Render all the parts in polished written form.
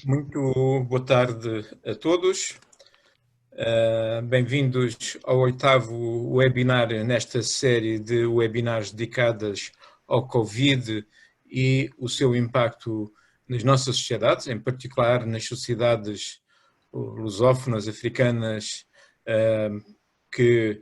Muito boa tarde a todos. Bem-vindos ao 8º webinar nesta série de webinars dedicadas ao Covid e o seu impacto nas nossas sociedades, em particular nas sociedades lusófonas, africanas, que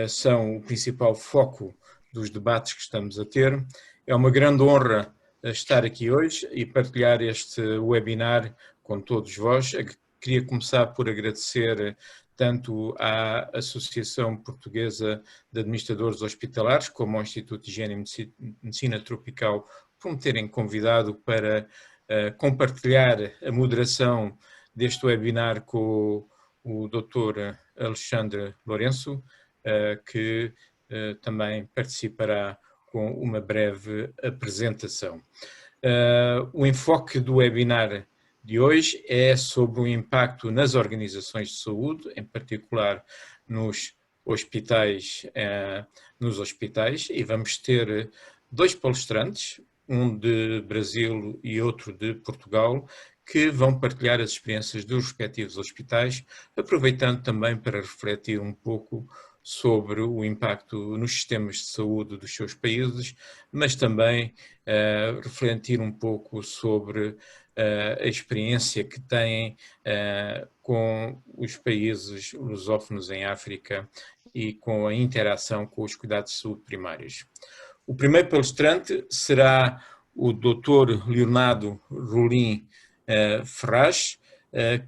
são o principal foco dos debates que estamos a ter. É uma grande honra estar aqui hoje e partilhar este webinar com todos vós. Queria começar por agradecer tanto à Associação Portuguesa de Administradores Hospitalares como ao Instituto de Higiene e Medicina Tropical por me terem convidado para compartilhar a moderação deste webinar com o Dr. Alexandre Lourenço, que também participará com uma breve apresentação. O enfoque do webinar de hoje é sobre o impacto nas organizações de saúde, em particular nos hospitais, e vamos ter dois palestrantes, um de Brasil e outro de Portugal, que vão partilhar as experiências dos respectivos hospitais, aproveitando também para refletir um pouco sobre o impacto nos sistemas de saúde dos seus países, mas também refletir um pouco sobre a experiência que têm com os países lusófonos em África e com a interação com os cuidados de saúde primários. O primeiro palestrante será o Dr. Leonardo Rolim Ferraz,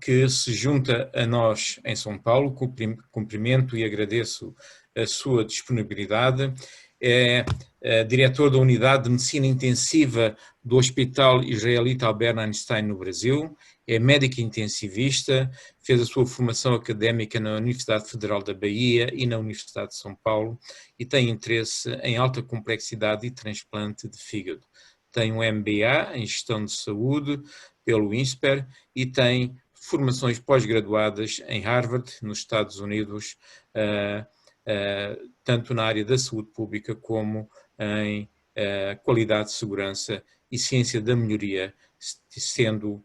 que se junta a nós em São Paulo. Cumprimento e agradeço a sua disponibilidade. É diretor da Unidade de Medicina Intensiva do Hospital Israelita Albert Einstein no Brasil, é médico intensivista, fez a sua formação académica na Universidade Federal da Bahia e na Universidade de São Paulo e tem interesse em alta complexidade e transplante de fígado. Tem um MBA em Gestão de Saúde pelo INSPER e tem formações pós-graduadas em Harvard, nos Estados Unidos, tanto na área da saúde pública como em qualidade, segurança e ciência da melhoria, tendo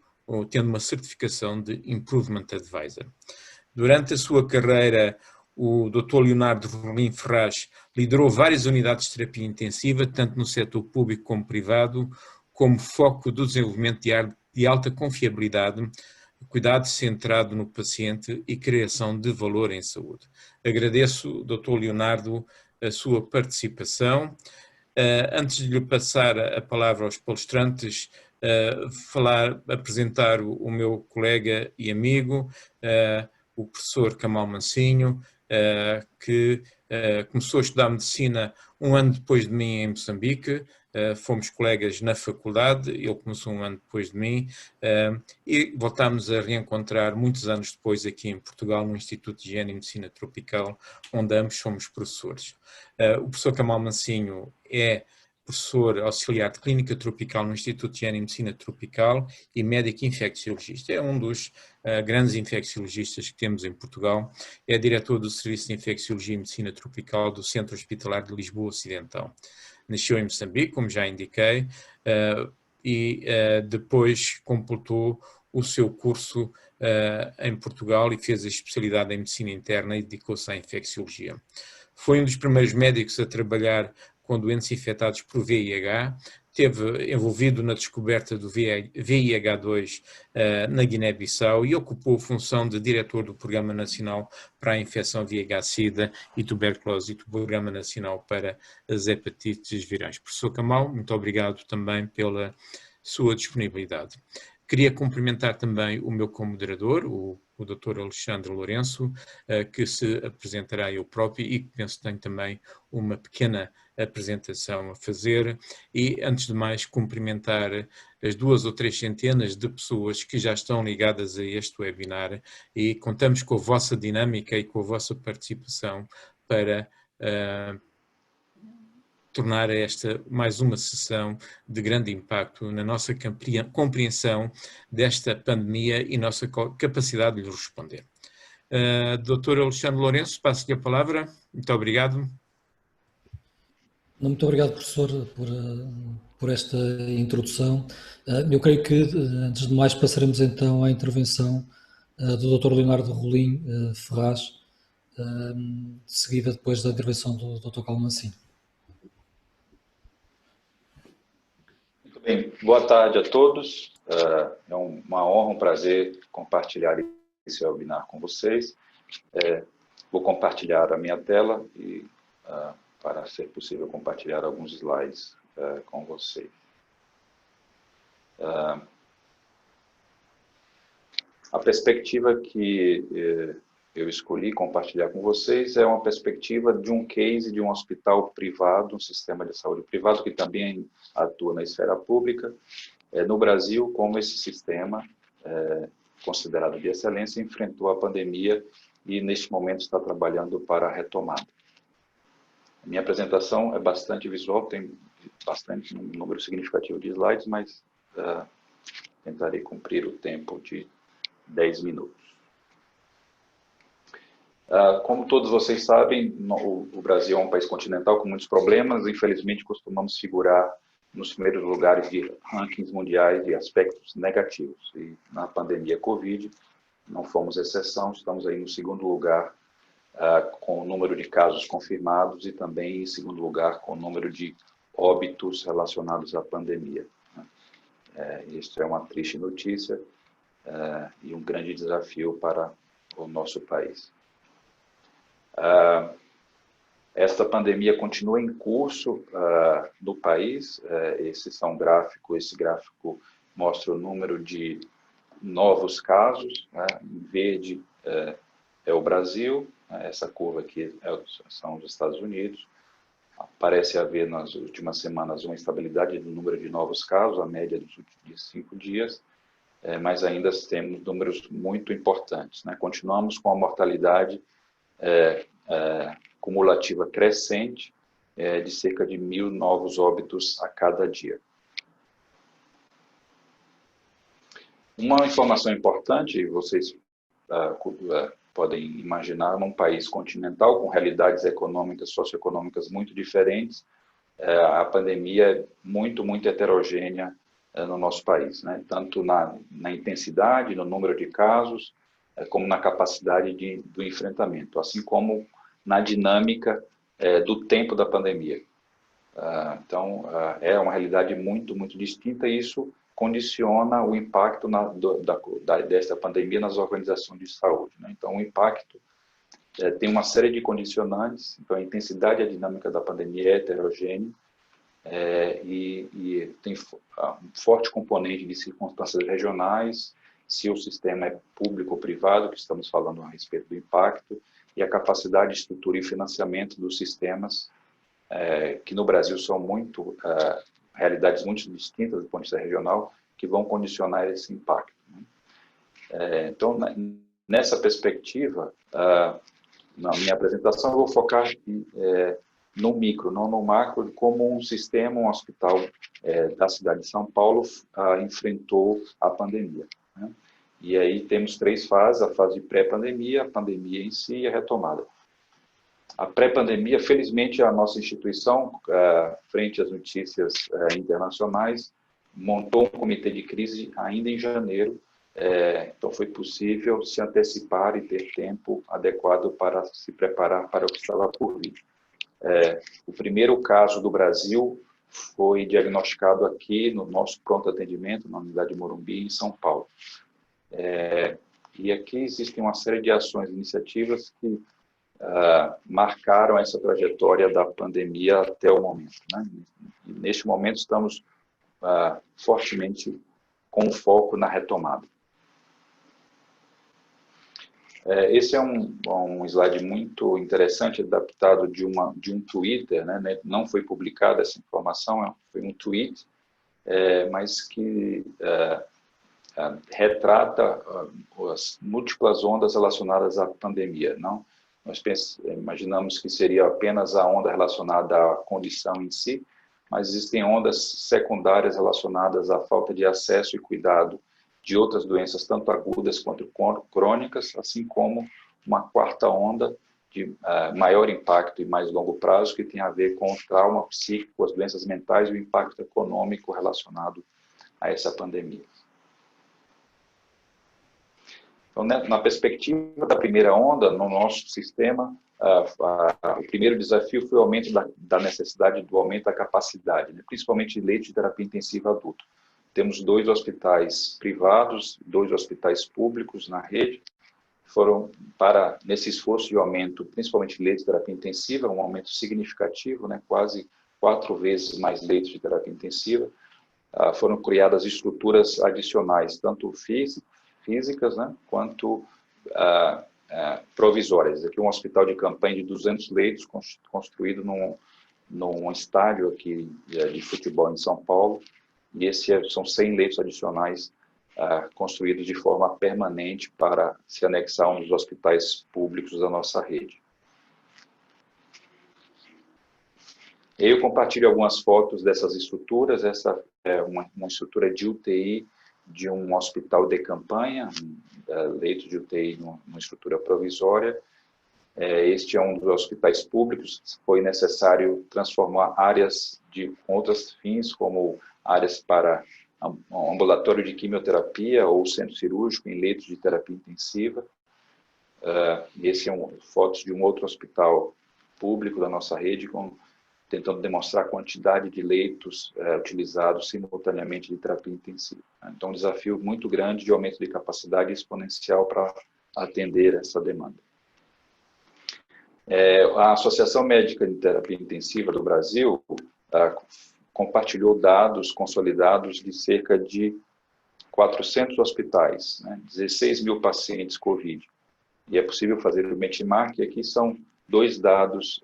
uma certificação de Improvement Advisor. Durante a sua carreira, o Dr. Leonardo Rolim Ferraz liderou várias unidades de terapia intensiva, tanto no setor público como privado, como foco do desenvolvimento de alta confiabilidade, cuidado centrado no paciente e criação de valor em saúde. Agradeço, Dr. Leonardo, a sua participação. Antes de lhe passar a palavra aos palestrantes, apresentar o meu colega e amigo, o professor Kamal Mansinho, que começou a estudar medicina um ano depois de mim em Moçambique. Fomos colegas na faculdade, ele começou um ano depois de mim, e voltámos a reencontrar muitos anos depois aqui em Portugal, no Instituto de Higiene e Medicina Tropical, onde ambos somos professores. O professor Kamal Mansinho é professor auxiliar de Clínica Tropical no Instituto de Higiene e Medicina Tropical e médico infecciologista. É um dos grandes infecciologistas que temos em Portugal. É diretor do Serviço de Infecciologia e Medicina Tropical do Centro Hospitalar de Lisboa Ocidental. Nasceu em Moçambique, como já indiquei, e depois completou o seu curso em Portugal e fez a especialidade em Medicina Interna e dedicou-se à infecciologia. Foi um dos primeiros médicos a trabalhar com doentes infectados por VIH, esteve envolvido na descoberta do VIH2 na Guiné-Bissau e ocupou a função de diretor do Programa Nacional para a Infecção VIH-Sida e Tuberculose e do Programa Nacional para as Hepatites Virais. Professor Kamal, muito obrigado também pela sua disponibilidade. Queria cumprimentar também o meu co-moderador, o Dr. Alexandre Lourenço, que se apresentará eu próprio e que penso que tem também uma pequena apresentação a fazer. E, antes de mais, cumprimentar as 2 ou 3 centenas de pessoas que já estão ligadas a este webinar e contamos com a vossa dinâmica e com a vossa participação para tornar esta mais uma sessão de grande impacto na nossa compreensão desta pandemia e nossa capacidade de lhe responder. Dr. Alexandre Lourenço, passo-lhe a palavra. Muito obrigado. Muito obrigado, professor, por esta introdução. Eu creio que, antes de mais, passaremos então à intervenção do Dr. Leonardo Rolim Ferraz, seguida depois da intervenção do Dr. Calmancini. Muito bem, boa tarde a todos. É uma honra, um prazer compartilhar esse webinar com vocês. Vou compartilhar a minha tela e, para ser possível, compartilhar alguns slides com vocês. A perspectiva que eu escolhi compartilhar com vocês é uma perspectiva de um case de um hospital privado, um sistema de saúde privado que também atua na esfera pública, no Brasil, como esse sistema, considerado de excelência, enfrentou a pandemia e, neste momento, está trabalhando para a retomada. A minha apresentação é bastante visual, tem bastante um número significativo de slides, mas tentarei cumprir o tempo de 10 minutos. Como todos vocês sabem, o Brasil é um país continental com muitos problemas. Infelizmente, costumamos figurar nos primeiros lugares de rankings mundiais de aspectos negativos. E na pandemia Covid, não fomos exceção, estamos aí no segundo lugar com o número de casos confirmados e também em segundo lugar com o número de óbitos relacionados à pandemia. Isso é uma triste notícia e um grande desafio para o nosso país. Esta pandemia continua em curso no país. Esse gráfico mostra o número de novos casos. Em verde é o Brasil, essa curva aqui são os Estados Unidos. Parece haver nas últimas semanas uma estabilidade no número de novos casos, a média dos últimos 5 dias, mas ainda temos números muito importantes. Continuamos com a mortalidade cumulativa crescente de cerca de 1.000 novos óbitos a cada dia. Uma informação importante, vocês podem imaginar, num país continental com realidades econômicas, socioeconômicas muito diferentes, a pandemia é muito heterogênea no nosso país, tanto na intensidade, no número de casos, como na capacidade do enfrentamento, assim como na dinâmica do tempo da pandemia. Então, é uma realidade muito distinta e isso condiciona o impacto desta pandemia nas organizações de saúde. Então, o impacto tem uma série de condicionantes, então a intensidade e a dinâmica da pandemia é heterogênea e tem um forte componente de circunstâncias regionais, se o sistema é público ou privado, que estamos falando a respeito do impacto, e a capacidade, estrutura e financiamento dos sistemas, que no Brasil são realidades muito distintas do ponto de vista regional, que vão condicionar esse impacto. Então, nessa perspectiva, na minha apresentação, eu vou focar no micro, não no macro, como um sistema, um hospital da cidade de São Paulo enfrentou a pandemia. E aí temos 3 fases, a fase de pré-pandemia, a pandemia em si e a retomada. A pré-pandemia, felizmente, a nossa instituição, frente às notícias internacionais, montou um comitê de crise ainda em janeiro, então foi possível se antecipar e ter tempo adequado para se preparar para o que estava por vir. O primeiro caso do Brasil foi diagnosticado aqui no nosso pronto atendimento, na unidade de Morumbi, em São Paulo. E aqui existem uma série de ações e iniciativas que marcaram essa trajetória da pandemia até o momento. E neste momento estamos fortemente com foco na retomada. Esse é um slide muito interessante, adaptado de um Twitter, não foi publicada essa informação, foi um tweet, mas que retrata as múltiplas ondas relacionadas à pandemia. Nós imaginamos que seria apenas a onda relacionada à condição em si, mas existem ondas secundárias relacionadas à falta de acesso e cuidado de outras doenças, tanto agudas quanto crônicas, assim como uma quarta onda de maior impacto e mais longo prazo, que tem a ver com o trauma psíquico, as doenças mentais e o impacto econômico relacionado a essa pandemia. Então, na perspectiva da primeira onda, no nosso sistema, o primeiro desafio foi o aumento da necessidade do aumento da capacidade, né, principalmente de leitos de terapia intensiva adulta. Temos 2 hospitais privados, 2 hospitais públicos na rede, foram nesse esforço de aumento, principalmente de leitos de terapia intensiva, um aumento significativo, né, quase 4 vezes mais leitos de terapia intensiva, foram criadas estruturas adicionais, tanto físicas, né, quanto provisórias. Aqui um hospital de campanha de 200 leitos construído num estádio aqui de futebol em São Paulo, e são 100 leitos adicionais construídos de forma permanente para se anexar a um dos hospitais públicos da nossa rede. Eu compartilho algumas fotos dessas estruturas. Essa é uma estrutura de UTI de um hospital de campanha, leito de UTI numa estrutura provisória. Este é um dos hospitais públicos. Foi necessário transformar áreas com outros fins, como áreas para um ambulatório de quimioterapia ou centro cirúrgico em leitos de terapia intensiva. Esse é fotos de um outro hospital público da nossa rede, tentando demonstrar a quantidade de leitos utilizados simultaneamente de terapia intensiva. Então, um desafio muito grande de aumento de capacidade exponencial para atender essa demanda. A Associação Médica de Terapia Intensiva do Brasil compartilhou dados consolidados de cerca de 400 hospitais, né, 16 mil pacientes COVID. E é possível fazer o benchmark. Aqui são 2 dados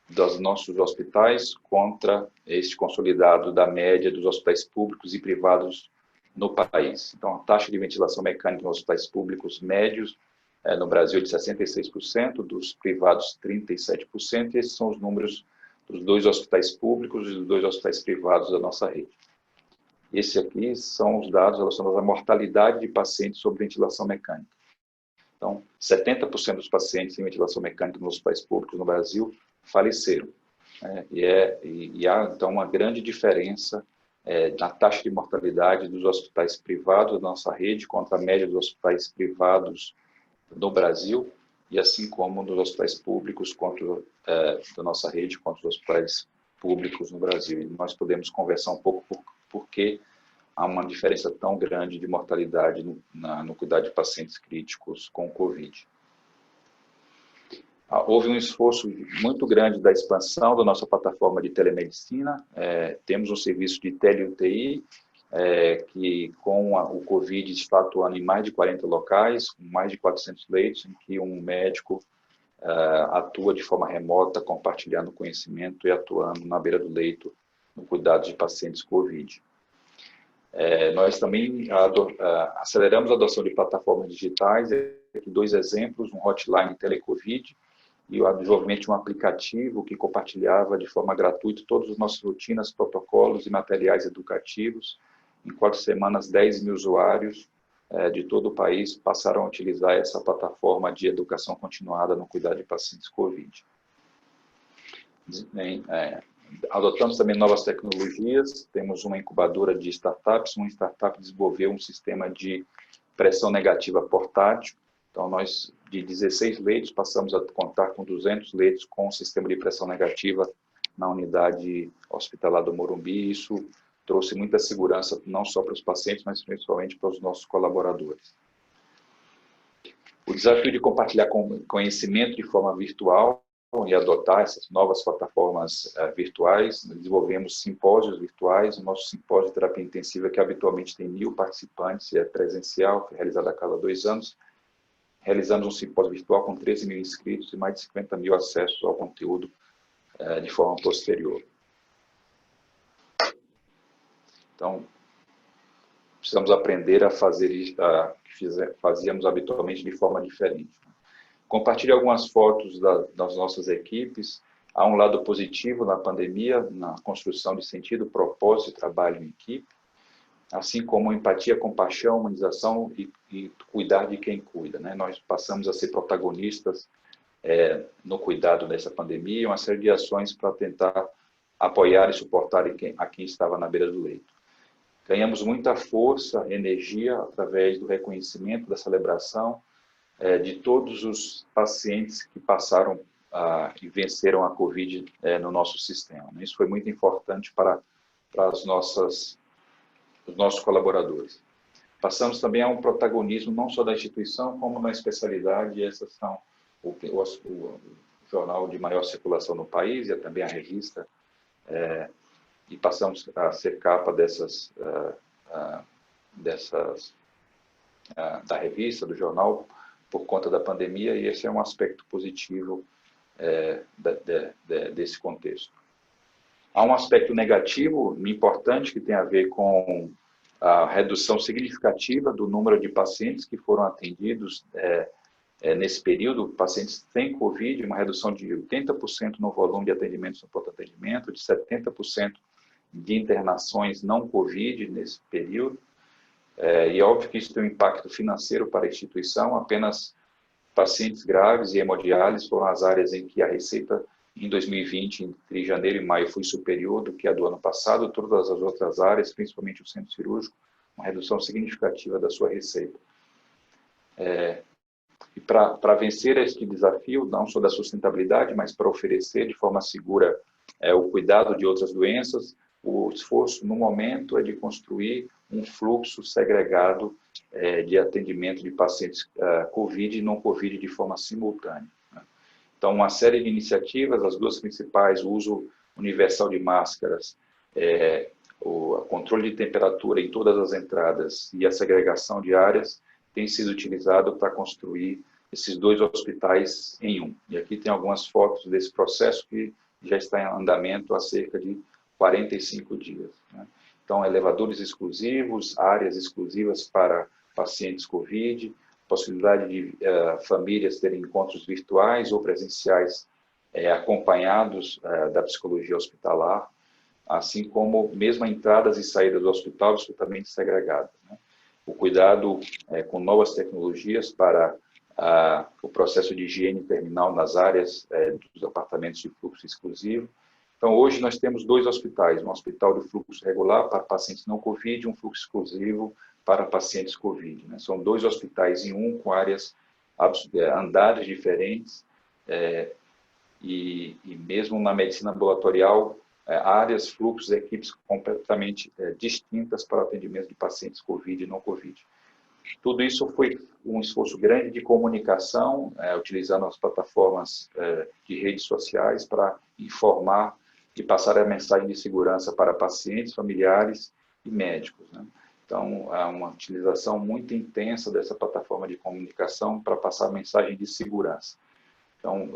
dos nossos hospitais contra este consolidado da média dos hospitais públicos e privados no país. Então, a taxa de ventilação mecânica nos hospitais públicos médios no Brasil é de 66%, dos privados 37%, e esses são os números dos 2 hospitais públicos e dos 2 hospitais privados da nossa rede. Esse aqui são os dados relacionados à mortalidade de pacientes sob ventilação mecânica. Então, 70% dos pacientes em ventilação mecânica nos hospitais públicos no Brasil faleceram. E há, então, uma grande diferença na taxa de mortalidade dos hospitais privados da nossa rede contra a média dos hospitais privados no Brasil, e assim como nos hospitais públicos da nossa rede contra os hospitais públicos no Brasil. E nós podemos conversar um pouco por que há uma diferença tão grande de mortalidade no cuidado de pacientes críticos com Covid. Houve um esforço muito grande da expansão da nossa plataforma de telemedicina. Temos um serviço de tele-UTI, que com o Covid está atuando em mais de 40 locais, com mais de 400 leitos, em que um médico atua de forma remota, compartilhando conhecimento e atuando na beira do leito no cuidado de pacientes Covid. Nós também aceleramos a adoção de plataformas digitais. Aqui 2 exemplos: um hotline telecovid e o desenvolvimento de um aplicativo que compartilhava de forma gratuita todas as nossas rotinas, protocolos e materiais educativos. Em 4 semanas, 10 mil usuários de todo o país passaram a utilizar essa plataforma de educação continuada no cuidado de pacientes COVID. Adotamos também novas tecnologias. Temos uma incubadora de startups. Uma startup desenvolveu um sistema de pressão negativa portátil. Então, nós, de 16 leitos, passamos a contar com 200 leitos com o sistema de pressão negativa na unidade hospitalar do Morumbi. Isso trouxe muita segurança, não só para os pacientes, mas principalmente para os nossos colaboradores. O desafio de compartilhar conhecimento de forma virtual e adotar essas novas plataformas virtuais. Desenvolvemos simpósios virtuais. O nosso simpósio de terapia intensiva, que habitualmente tem 1.000 participantes, é presencial, realizado a cada 2 anos. Realizamos um simpósio virtual com 13 mil inscritos e mais de 50 mil acessos ao conteúdo de forma posterior. Então, precisamos aprender a fazer o que fazíamos habitualmente de forma diferente. Compartilhe algumas fotos das nossas equipes. Há um lado positivo na pandemia, na construção de sentido, propósito e trabalho em equipe, assim como empatia, compaixão, humanização e cuidar de quem cuida, né? Nós passamos a ser protagonistas no cuidado dessa pandemia, uma série de ações para tentar apoiar e suportar a quem estava na beira do leito. Ganhamos muita força, energia, através do reconhecimento, da celebração de todos os pacientes que passaram e venceram a Covid no nosso sistema. Isso foi muito importante para os nossos colaboradores. Passamos também a um protagonismo não só da instituição, como na especialidade, e essas são o jornal de maior circulação no país, e também a revista, e passamos a ser capa da revista, do jornal, por conta da pandemia, e esse é um aspecto positivo desse contexto. Há um aspecto negativo importante que tem a ver com a redução significativa do número de pacientes que foram atendidos nesse período, pacientes sem Covid, uma redução de 80% no volume de atendimentos no pronto atendimento, de 70% de internações não Covid nesse período, e é óbvio que isso tem um impacto financeiro para a instituição. Apenas pacientes graves e hemodiálise foram as áreas em que a receita em 2020, entre janeiro e maio, foi superior do que a do ano passado. Todas as outras áreas, principalmente o centro cirúrgico, uma redução significativa da sua receita. E para vencer este desafio, não só da sustentabilidade, mas para oferecer de forma segura o cuidado de outras doenças, o esforço no momento é de construir um fluxo segregado de atendimento de pacientes Covid e não Covid de forma simultânea. Então, uma série de iniciativas, as duas principais, o uso universal de máscaras, o controle de temperatura em todas as entradas e a segregação de áreas, tem sido utilizado para construir esses dois hospitais em um. E aqui tem algumas fotos desse processo que já está em andamento há cerca de 45 dias. Então, elevadores exclusivos, áreas exclusivas para pacientes Covid, possibilidade de famílias terem encontros virtuais ou presenciais acompanhados da psicologia hospitalar, assim como mesmo entradas e saídas do hospital absolutamente segregadas. O cuidado com novas tecnologias para o processo de higiene terminal nas áreas dos apartamentos de fluxo exclusivo. Então, hoje nós temos dois hospitais, um hospital de fluxo regular para pacientes não Covid e um fluxo exclusivo para pacientes Covid. São dois hospitais em um, com áreas, andares diferentes, e mesmo na medicina ambulatorial, áreas, fluxos, equipes completamente distintas para o atendimento de pacientes Covid e não Covid. Tudo isso foi um esforço grande de comunicação, utilizando as plataformas de redes sociais para informar e passar a mensagem de segurança para pacientes, familiares e médicos. Então, há uma utilização muito intensa dessa plataforma de comunicação para passar a mensagem de segurança. Então,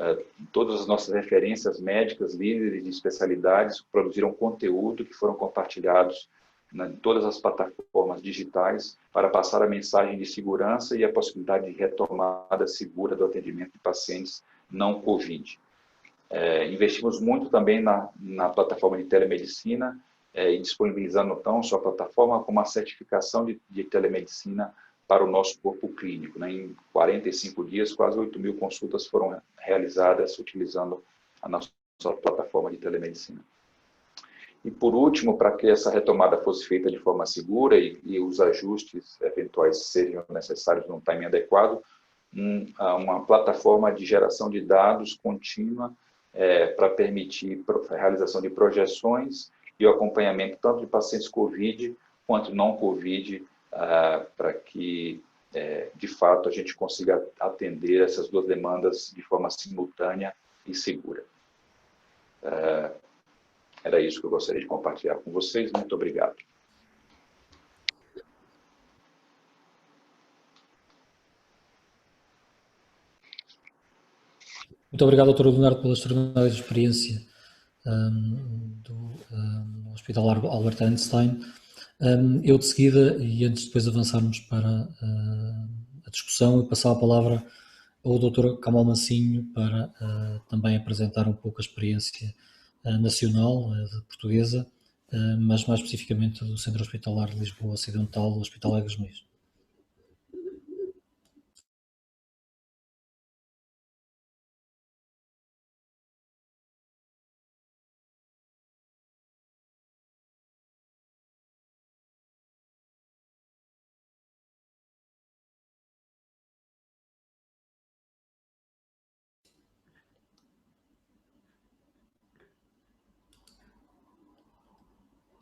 todas as nossas referências médicas, líderes de especialidades, produziram conteúdo que foram compartilhados em todas as plataformas digitais para passar a mensagem de segurança e a possibilidade de retomada segura do atendimento de pacientes não Covid. Investimos muito também na plataforma de telemedicina, e disponibilizando, então, sua plataforma como a certificação de telemedicina para o nosso corpo clínico. Em 45 dias, quase 8.000 consultas foram realizadas utilizando a nossa plataforma de telemedicina. E, por último, para que essa retomada fosse feita de forma segura e os ajustes eventuais sejam necessários num timing adequado, uma plataforma de geração de dados contínua para permitir a realização de projeções e o acompanhamento tanto de pacientes Covid quanto não Covid, para que, de fato, a gente consiga atender essas duas demandas de forma simultânea e segura. Era isso que eu gostaria de compartilhar com vocês. Muito obrigado. Muito obrigado, Dr. Leonardo, pela extraordinária experiência do Hospital Albert Einstein. Eu, de seguida, e antes de depois avançarmos para a discussão, eu passar a palavra ao Dr. Kamal Mansinho para também apresentar um pouco a experiência nacional, portuguesa, mas mais especificamente do Centro Hospitalar de Lisboa Ocidental, do Hospital Aguas Meias.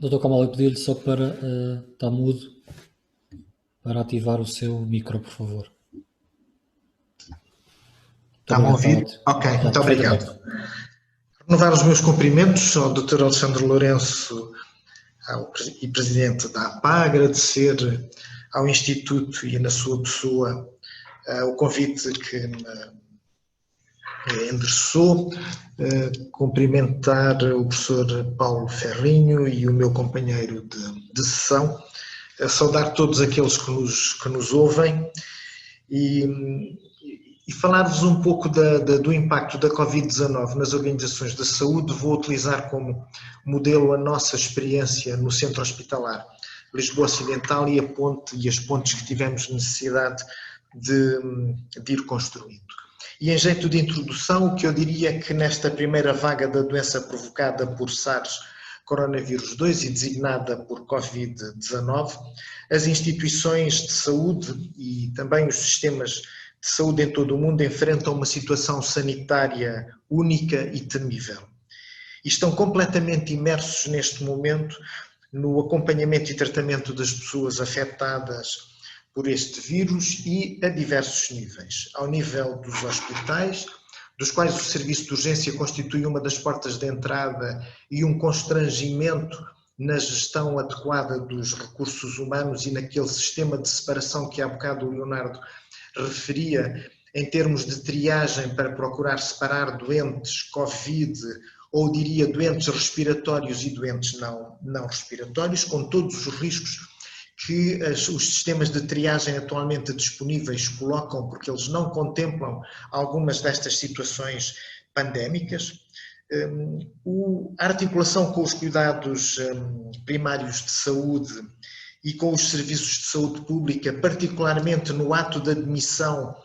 Dr. Kamal, eu pedi-lhe só para estar mudo, para ativar o seu micro, por favor. Está-me a ouvir? Ok, muito obrigado. Renovar os meus cumprimentos ao Dr. Alexandre Lourenço e Presidente da APA, agradecer ao Instituto e na sua pessoa o convite que me endereçou, cumprimentar o professor Paulo Ferrinho e o meu companheiro de sessão, saudar todos aqueles que nos ouvem e falar-vos um pouco do impacto da Covid-19 nas organizações da saúde. Vou utilizar como modelo a nossa experiência no Centro Hospitalar Lisboa Ocidental e as pontes que tivemos necessidade de ir construindo. E em jeito de introdução, o que eu diria é que nesta primeira vaga da doença provocada por SARS coronavírus 2 e designada por Covid-19, as instituições de saúde e também os sistemas de saúde em todo o mundo enfrentam uma situação sanitária única e temível. E estão completamente imersos neste momento no acompanhamento e tratamento das pessoas afetadas por este vírus e a diversos níveis. Ao nível dos hospitais, dos quais o serviço de urgência constitui uma das portas de entrada e um constrangimento na gestão adequada dos recursos humanos e naquele sistema de separação que há bocado o Leonardo referia, em termos de triagem para procurar separar doentes Covid, ou diria doentes respiratórios e doentes não respiratórios, com todos os riscos que os sistemas de triagem atualmente disponíveis colocam, porque eles não contemplam algumas destas situações pandémicas. A articulação com os cuidados primários de saúde e com os serviços de saúde pública, particularmente no ato de admissão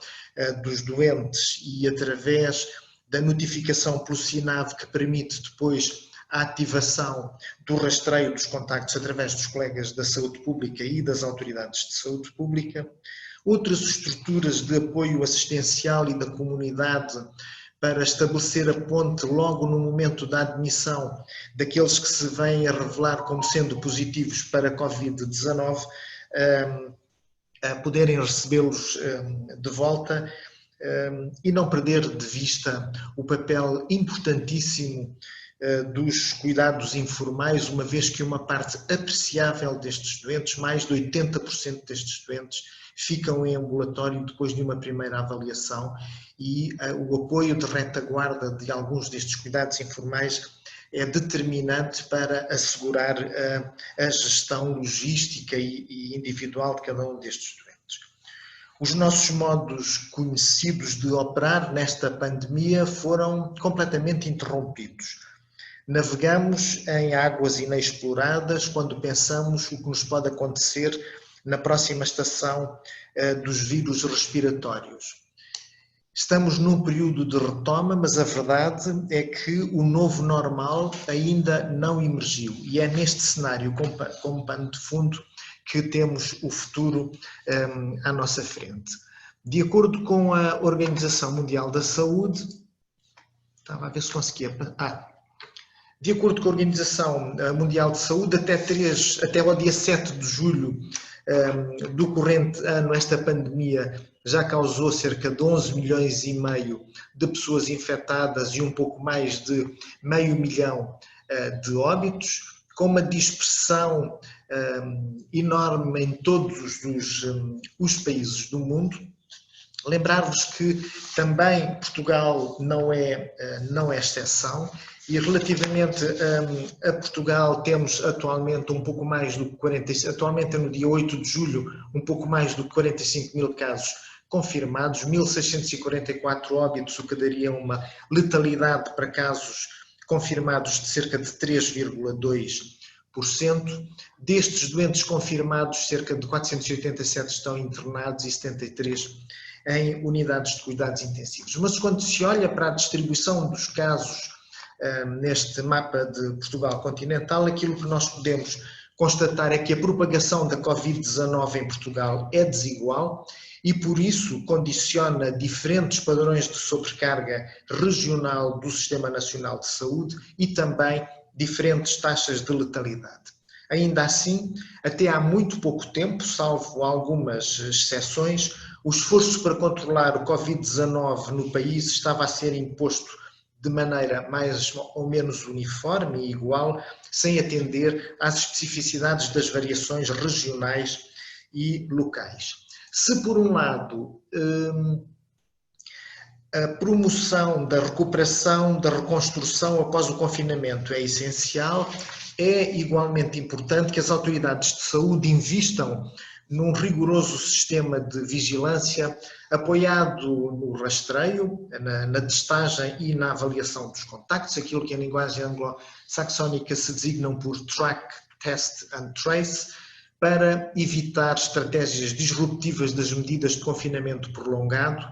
dos doentes e através da notificação pelo SINAV, que permite depois a ativação do rastreio dos contactos através dos colegas da saúde pública e das autoridades de saúde pública. Outras estruturas de apoio assistencial e da comunidade para estabelecer a ponte logo no momento da admissão daqueles que se vêm a revelar como sendo positivos para a Covid-19, a poderem recebê-los de volta e não perder de vista o papel importantíssimo dos cuidados informais, uma vez que uma parte apreciável destes doentes, mais de 80% destes doentes, ficam em ambulatório depois de uma primeira avaliação e o apoio de retaguarda de alguns destes cuidados informais é determinante para assegurar a gestão logística e individual de cada um destes doentes. Os nossos modos conhecidos de operar nesta pandemia foram completamente interrompidos. Navegamos em águas inexploradas quando pensamos o que nos pode acontecer na próxima estação dos vírus respiratórios. Estamos num período de retoma, mas a verdade é que o novo normal ainda não emergiu e é neste cenário, como pano de fundo, que temos o futuro à nossa frente. De acordo com a Organização Mundial da Saúde, estava a ver se conseguia... De acordo com a Organização Mundial de Saúde, até ao dia 7 de julho do corrente ano, esta pandemia já causou cerca de 11 milhões e meio de pessoas infectadas e um pouco mais de meio milhão de óbitos, com uma dispersão enorme em todos os países do mundo. Lembrar-vos que também Portugal não é exceção. E relativamente a Portugal temos atualmente um pouco mais do que atualmente no dia 8 de julho, um pouco mais do que 45 mil casos confirmados, 1.644 óbitos, o que daria uma letalidade para casos confirmados de cerca de 3,2%. Destes doentes confirmados, cerca de 487 estão internados e 73 em unidades de cuidados intensivos. Mas quando se olha para a distribuição dos casos neste mapa de Portugal continental, aquilo que nós podemos constatar é que a propagação da Covid-19 em Portugal é desigual e por isso condiciona diferentes padrões de sobrecarga regional do Sistema Nacional de Saúde e também diferentes taxas de letalidade. Ainda assim, até há muito pouco tempo, salvo algumas exceções, o esforço para controlar o Covid-19 no país estava a ser imposto de maneira mais ou menos uniforme e igual, sem atender às especificidades das variações regionais e locais. Se, por um lado, a promoção da recuperação, da reconstrução após o confinamento é essencial, é igualmente importante que as autoridades de saúde invistam num rigoroso sistema de vigilância apoiado no rastreio, na testagem e na avaliação dos contactos, aquilo que em linguagem anglo-saxónica se designam por track, test and trace, para evitar estratégias disruptivas das medidas de confinamento prolongado,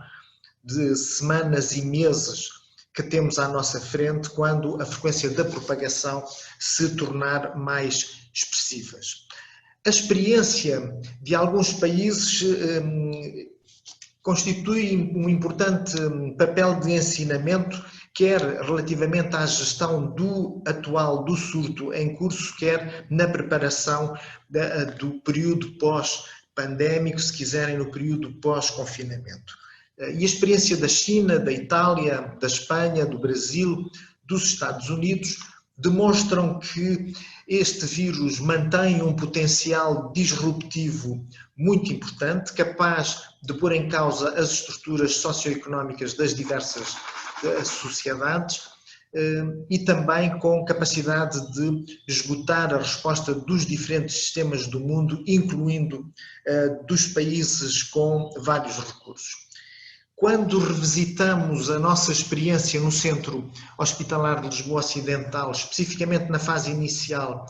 de semanas e meses que temos à nossa frente, quando a frequência da propagação se tornar mais expressivas. A experiência de alguns países constitui um importante papel de ensinamento, quer relativamente à gestão atual do surto em curso, quer na preparação do período pós-pandémico, se quiserem, no período pós-confinamento. E a experiência da China, da Itália, da Espanha, do Brasil, dos Estados Unidos demonstram que este vírus mantém um potencial disruptivo muito importante, capaz de pôr em causa as estruturas socioeconómicas das diversas sociedades e também com capacidade de esgotar a resposta dos diferentes sistemas do mundo, incluindo dos países com vários recursos. Quando revisitamos a nossa experiência no Centro Hospitalar de Lisboa Ocidental, especificamente na fase inicial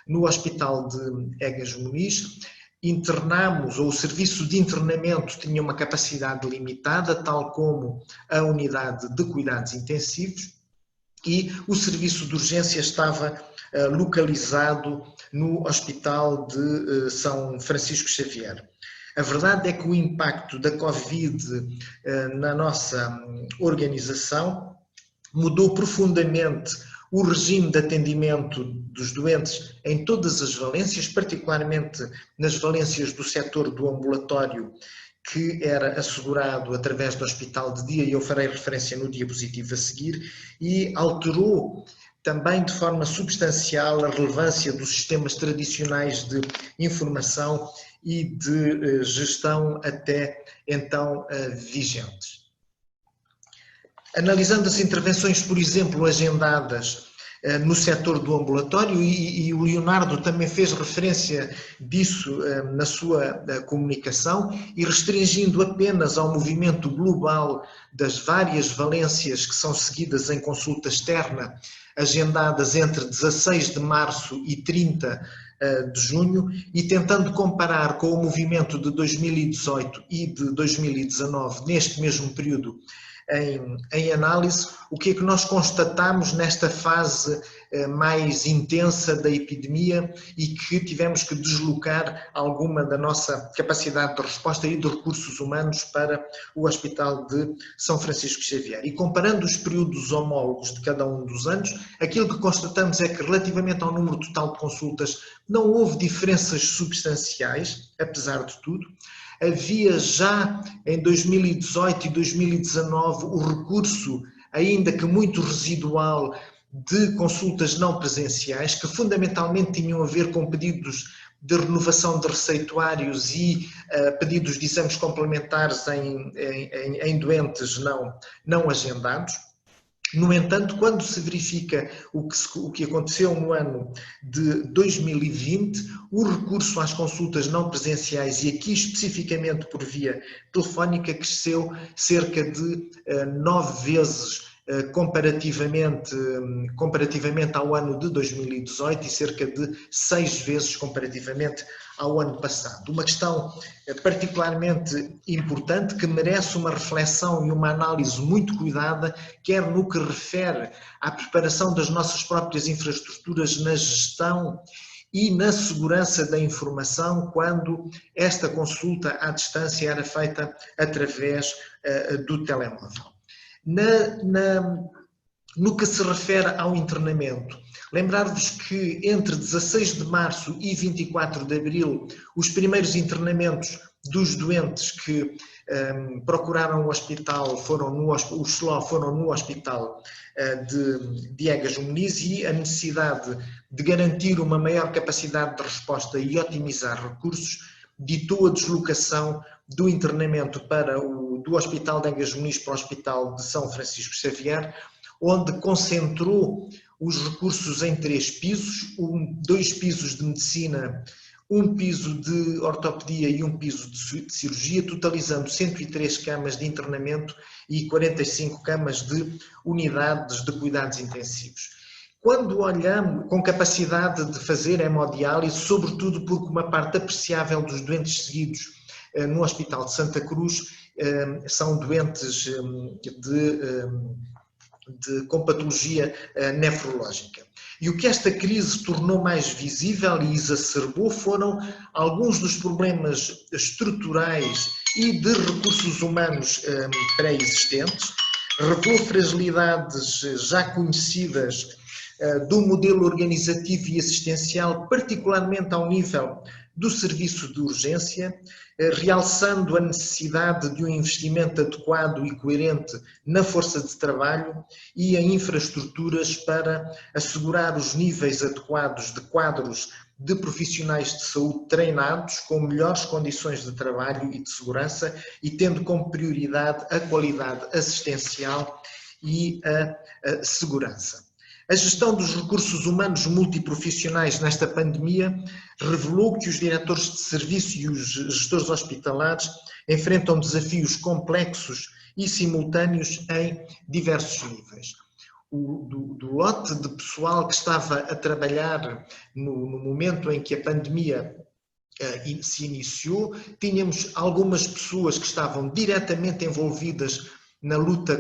no Hospital de Egas Muniz, internamos, ou o serviço de internamento tinha uma capacidade limitada, tal como a unidade de cuidados intensivos, e o serviço de urgência estava localizado no Hospital de São Francisco Xavier. A verdade é que o impacto da Covid na nossa organização mudou profundamente o regime de atendimento dos doentes em todas as valências, particularmente nas valências do setor do ambulatório, que era assegurado através do hospital de dia, e eu farei referência no diapositivo a seguir, e alterou também de forma substancial a relevância dos sistemas tradicionais de informação e de gestão até então vigentes. Analisando as intervenções, por exemplo, agendadas no setor do ambulatório, e o Leonardo também fez referência disso na sua comunicação, e restringindo apenas ao movimento global das várias valências que são seguidas em consulta externa, agendadas entre 16 de março e 30 de junho, e tentando comparar com o movimento de 2018 e de 2019, neste mesmo período em análise, o que é que nós constatamos nesta fase mais intensa da epidemia e que tivemos que deslocar alguma da nossa capacidade de resposta e de recursos humanos para o Hospital de São Francisco Xavier. E comparando os períodos homólogos de cada um dos anos, aquilo que constatamos é que relativamente ao número total de consultas não houve diferenças substanciais, apesar de tudo. Havia já em 2018 e 2019 o recurso, ainda que muito residual, de consultas não presenciais, que fundamentalmente tinham a ver com pedidos de renovação de receituários e pedidos de exames complementares em doentes não agendados. No entanto, quando se verifica o que aconteceu no ano de 2020, o recurso às consultas não presenciais, e aqui especificamente por via telefónica, cresceu cerca de 9 vezes comparativamente ao ano de 2018 e cerca de 6 vezes comparativamente ao ano passado. Uma questão particularmente importante que merece uma reflexão e uma análise muito cuidada, quer no que refere à preparação das nossas próprias infraestruturas na gestão e na segurança da informação, quando esta consulta à distância era feita através do telemóvel. No que se refere ao internamento, Lembrar-vos que entre 16 de março e 24 de abril, os primeiros internamentos dos doentes que procuraram o hospital os SLO foram no hospital de Egas Muniz, e a necessidade de garantir uma maior capacidade de resposta e otimizar recursos ditou a deslocação do internamento do Hospital de Egas Muniz para o Hospital de São Francisco Xavier, onde concentrou os recursos em 3 pisos, 2 pisos de medicina, 1 piso de ortopedia e 1 piso de cirurgia, totalizando 103 camas de internamento e 45 camas de unidades de cuidados intensivos. Quando olhamos com capacidade de fazer hemodiálise, sobretudo porque uma parte apreciável dos doentes seguidos no Hospital de Santa Cruz são doentes com patologia nefrológica. E o que esta crise tornou mais visível e exacerbou foram alguns dos problemas estruturais e de recursos humanos pré-existentes, revelou fragilidades já conhecidas do modelo organizativo e assistencial, particularmente ao nível do serviço de urgência, realçando a necessidade de um investimento adequado e coerente na força de trabalho e em infraestruturas para assegurar os níveis adequados de quadros de profissionais de saúde treinados com melhores condições de trabalho e de segurança, e tendo como prioridade a qualidade assistencial e a segurança. A gestão dos recursos humanos multiprofissionais nesta pandemia revelou que os diretores de serviço e os gestores hospitalares enfrentam desafios complexos e simultâneos em diversos níveis. Do lote de pessoal que estava a trabalhar no momento em que a pandemia se iniciou, tínhamos algumas pessoas que estavam diretamente envolvidas na luta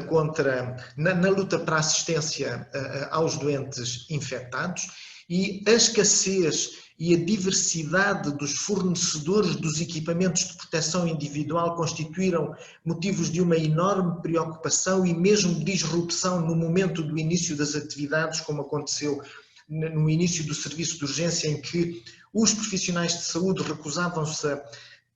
para a assistência aos doentes infectados, e a escassez e a diversidade dos fornecedores dos equipamentos de proteção individual constituíram motivos de uma enorme preocupação e mesmo disrupção no momento do início das atividades, como aconteceu no início do serviço de urgência, em que os profissionais de saúde recusavam-se a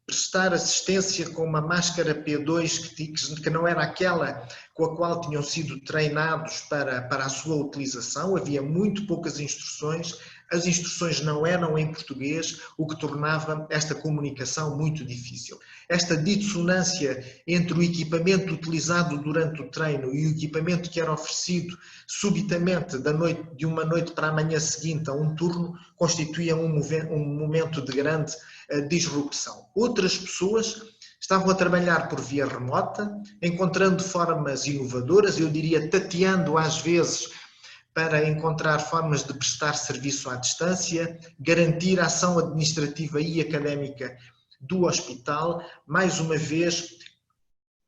prestar assistência com uma máscara P2 que não era aquela com a qual tinham sido treinados para a sua utilização. Havia muito poucas instruções, as instruções não eram em português, o que tornava esta comunicação muito difícil. Esta dissonância entre o equipamento utilizado durante o treino e o equipamento que era oferecido subitamente de uma noite para a manhã seguinte a um turno constituía um momento de grande disrupção. Outras pessoas estavam a trabalhar por via remota, encontrando formas inovadoras, eu diria tateando às vezes para encontrar formas de prestar serviço à distância, garantir a ação administrativa e académica do hospital, mais uma vez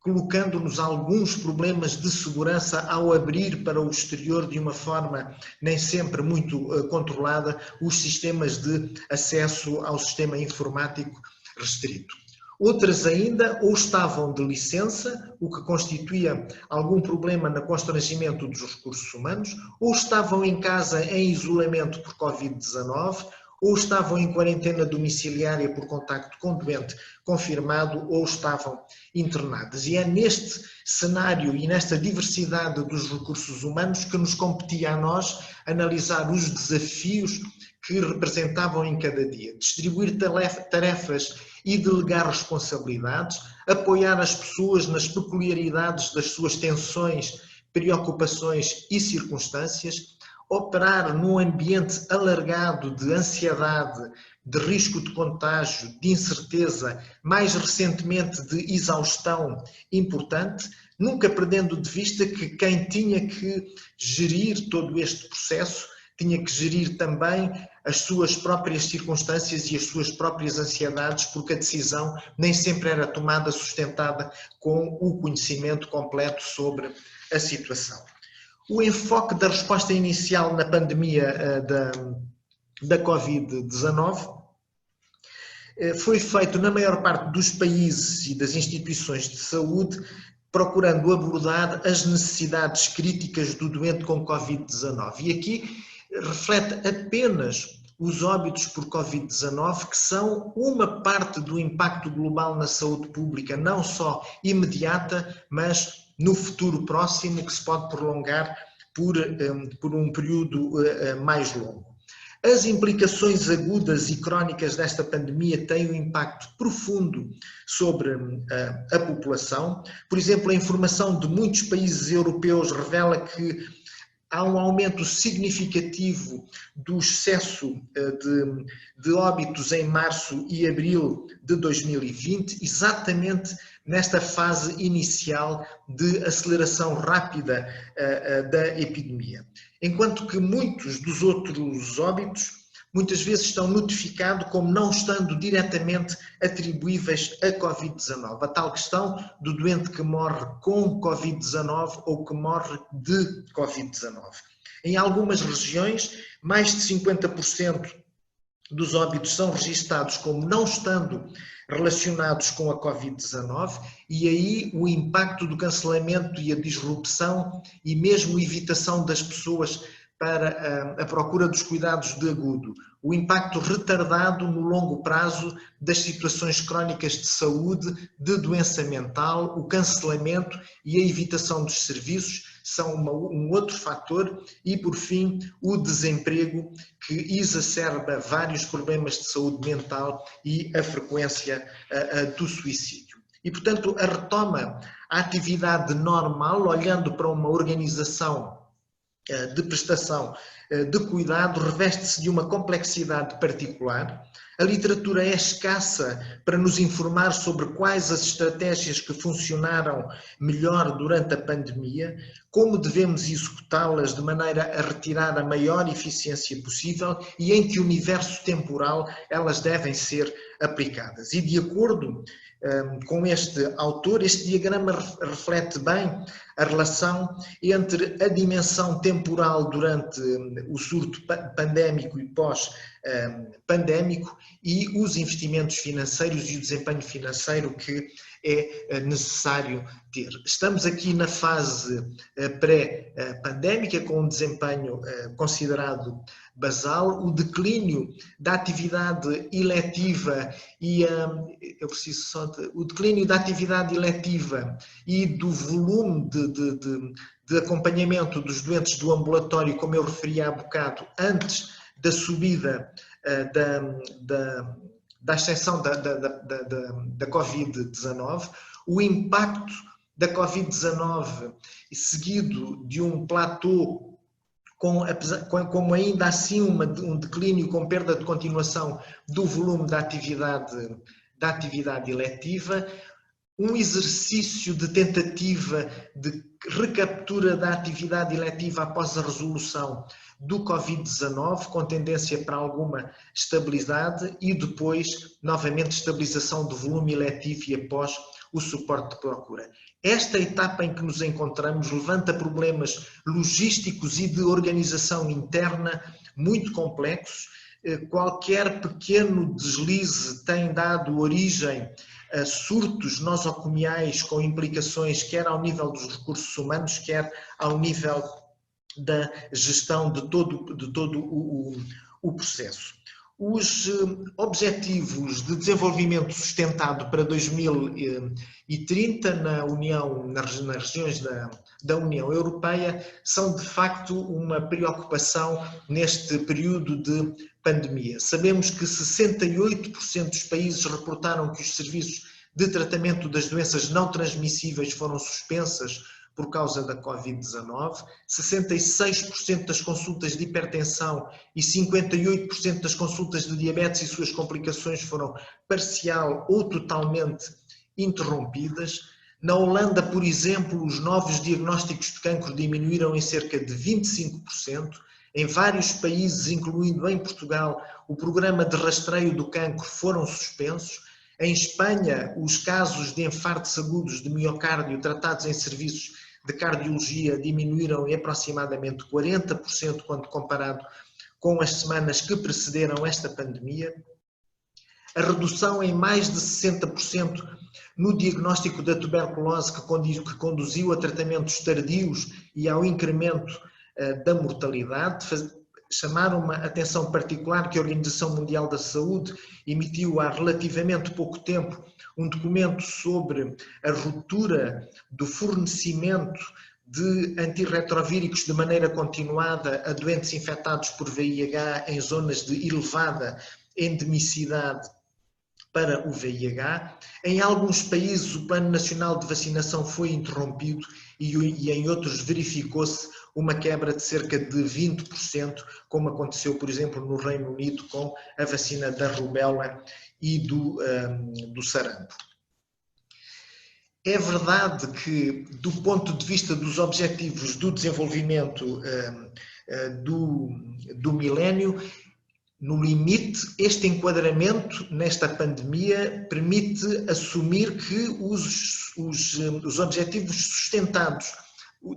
colocando-nos alguns problemas de segurança ao abrir para o exterior de uma forma nem sempre muito controlada os sistemas de acesso ao sistema informático restrito. Outras ainda ou estavam de licença, o que constituía algum problema no constrangimento dos recursos humanos, ou estavam em casa em isolamento por Covid-19, ou estavam em quarentena domiciliária por contacto com doente confirmado, ou estavam internadas. E é neste cenário e nesta diversidade dos recursos humanos que nos competia a nós analisar os desafios que representavam em cada dia, distribuir tarefas e delegar responsabilidades, apoiar as pessoas nas peculiaridades das suas tensões, preocupações e circunstâncias, operar num ambiente alargado de ansiedade, de risco de contágio, de incerteza, mais recentemente de exaustão importante, nunca perdendo de vista que quem tinha que gerir todo este processo tinha que gerir também as suas próprias circunstâncias e as suas próprias ansiedades, porque a decisão nem sempre era tomada sustentada com o conhecimento completo sobre a situação. O enfoque da resposta inicial na pandemia da Covid-19 foi feito na maior parte dos países e das instituições de saúde, procurando abordar as necessidades críticas do doente com Covid-19. E aqui reflete apenas os óbitos por Covid-19, que são uma parte do impacto global na saúde pública, não só imediata, mas no futuro próximo, que se pode prolongar por um período mais longo. As implicações agudas e crónicas desta pandemia têm um impacto profundo sobre a população. Por exemplo, a informação de muitos países europeus revela que há um aumento significativo do excesso de óbitos em março e abril de 2020, exatamente nesta fase inicial de aceleração rápida da epidemia. Enquanto que muitos dos outros óbitos muitas vezes estão notificados como não estando diretamente atribuíveis a Covid-19. A tal questão do doente que morre com Covid-19 ou que morre de Covid-19. Em algumas regiões, mais de 50% dos óbitos são registados como não estando relacionados com a Covid-19 e aí o impacto do cancelamento e a disrupção e mesmo a evitação das pessoas para a procura dos cuidados de agudo, o impacto retardado no longo prazo das situações crónicas de saúde, de doença mental, o cancelamento e a evitação dos serviços são um outro fator e, por fim, o desemprego que exacerba vários problemas de saúde mental e a frequência do suicídio. E, portanto, a retoma à atividade normal, olhando para uma organização de prestação de cuidado, reveste-se de uma complexidade particular. A literatura é escassa para nos informar sobre quais as estratégias que funcionaram melhor durante a pandemia, como devemos executá-las de maneira a retirar a maior eficiência possível e em que universo temporal elas devem ser aplicadas. E de acordo com este autor, este diagrama reflete bem a relação entre a dimensão temporal durante o surto pandémico e pós-pandémico e os investimentos financeiros e o desempenho financeiro que é necessário ter. Estamos aqui na fase pré-pandémica, com um desempenho considerado basal, o declínio da atividade eletiva e o declínio da atividade eletiva e do volume de acompanhamento dos doentes do ambulatório, como eu referi há bocado, antes da subida da ascensão da Covid-19, o impacto da Covid-19 seguido de um platô como ainda assim um declínio com perda de continuação do volume da atividade eletiva, um exercício de tentativa de recaptura da atividade eletiva após a resolução do Covid-19, com tendência para alguma estabilidade e depois, novamente, estabilização do volume eletivo e após o suporte de procura. Esta etapa em que nos encontramos levanta problemas logísticos e de organização interna muito complexos. Qualquer pequeno deslize tem dado origem a surtos nosocomiais com implicações quer ao nível dos recursos humanos, quer ao nível da gestão de todo o processo. Os objetivos de desenvolvimento sustentado para 2030 nas regiões da União Europeia são de facto uma preocupação neste período de pandemia. Sabemos que 68% dos países reportaram que os serviços de tratamento das doenças não transmissíveis foram suspensas por causa da Covid-19, 66% das consultas de hipertensão e 58% das consultas de diabetes e suas complicações foram parcial ou totalmente interrompidas. Na Holanda, por exemplo, os novos diagnósticos de cancro diminuíram em cerca de 25%. Em vários países, incluindo em Portugal, o programa de rastreio do cancro foram suspensos. Em Espanha, os casos de infartos agudos de miocárdio tratados em serviços de cardiologia diminuíram em aproximadamente 40% quando comparado com as semanas que precederam esta pandemia. A redução em mais de 60% no diagnóstico da tuberculose que conduziu a tratamentos tardios e ao incremento da mortalidade, chamar uma atenção particular que a Organização Mundial da Saúde emitiu há relativamente pouco tempo um documento sobre a ruptura do fornecimento de antirretrovíricos de maneira continuada a doentes infectados por VIH em zonas de elevada endemicidade para o VIH. Em alguns países o Plano Nacional de Vacinação foi interrompido e em outros verificou-se uma quebra de cerca de 20%, como aconteceu, por exemplo, no Reino Unido com a vacina da rubéola e do sarampo. É verdade que, do ponto de vista dos objetivos do desenvolvimento do milénio, no limite, este enquadramento nesta pandemia permite assumir que os objetivos sustentados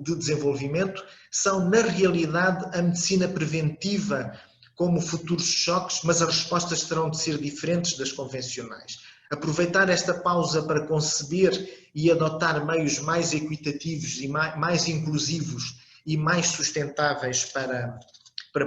de desenvolvimento são, na realidade, a medicina preventiva como futuros choques, mas as respostas terão de ser diferentes das convencionais. Aproveitar esta pausa para conceber e adotar meios mais equitativos e mais inclusivos e mais sustentáveis para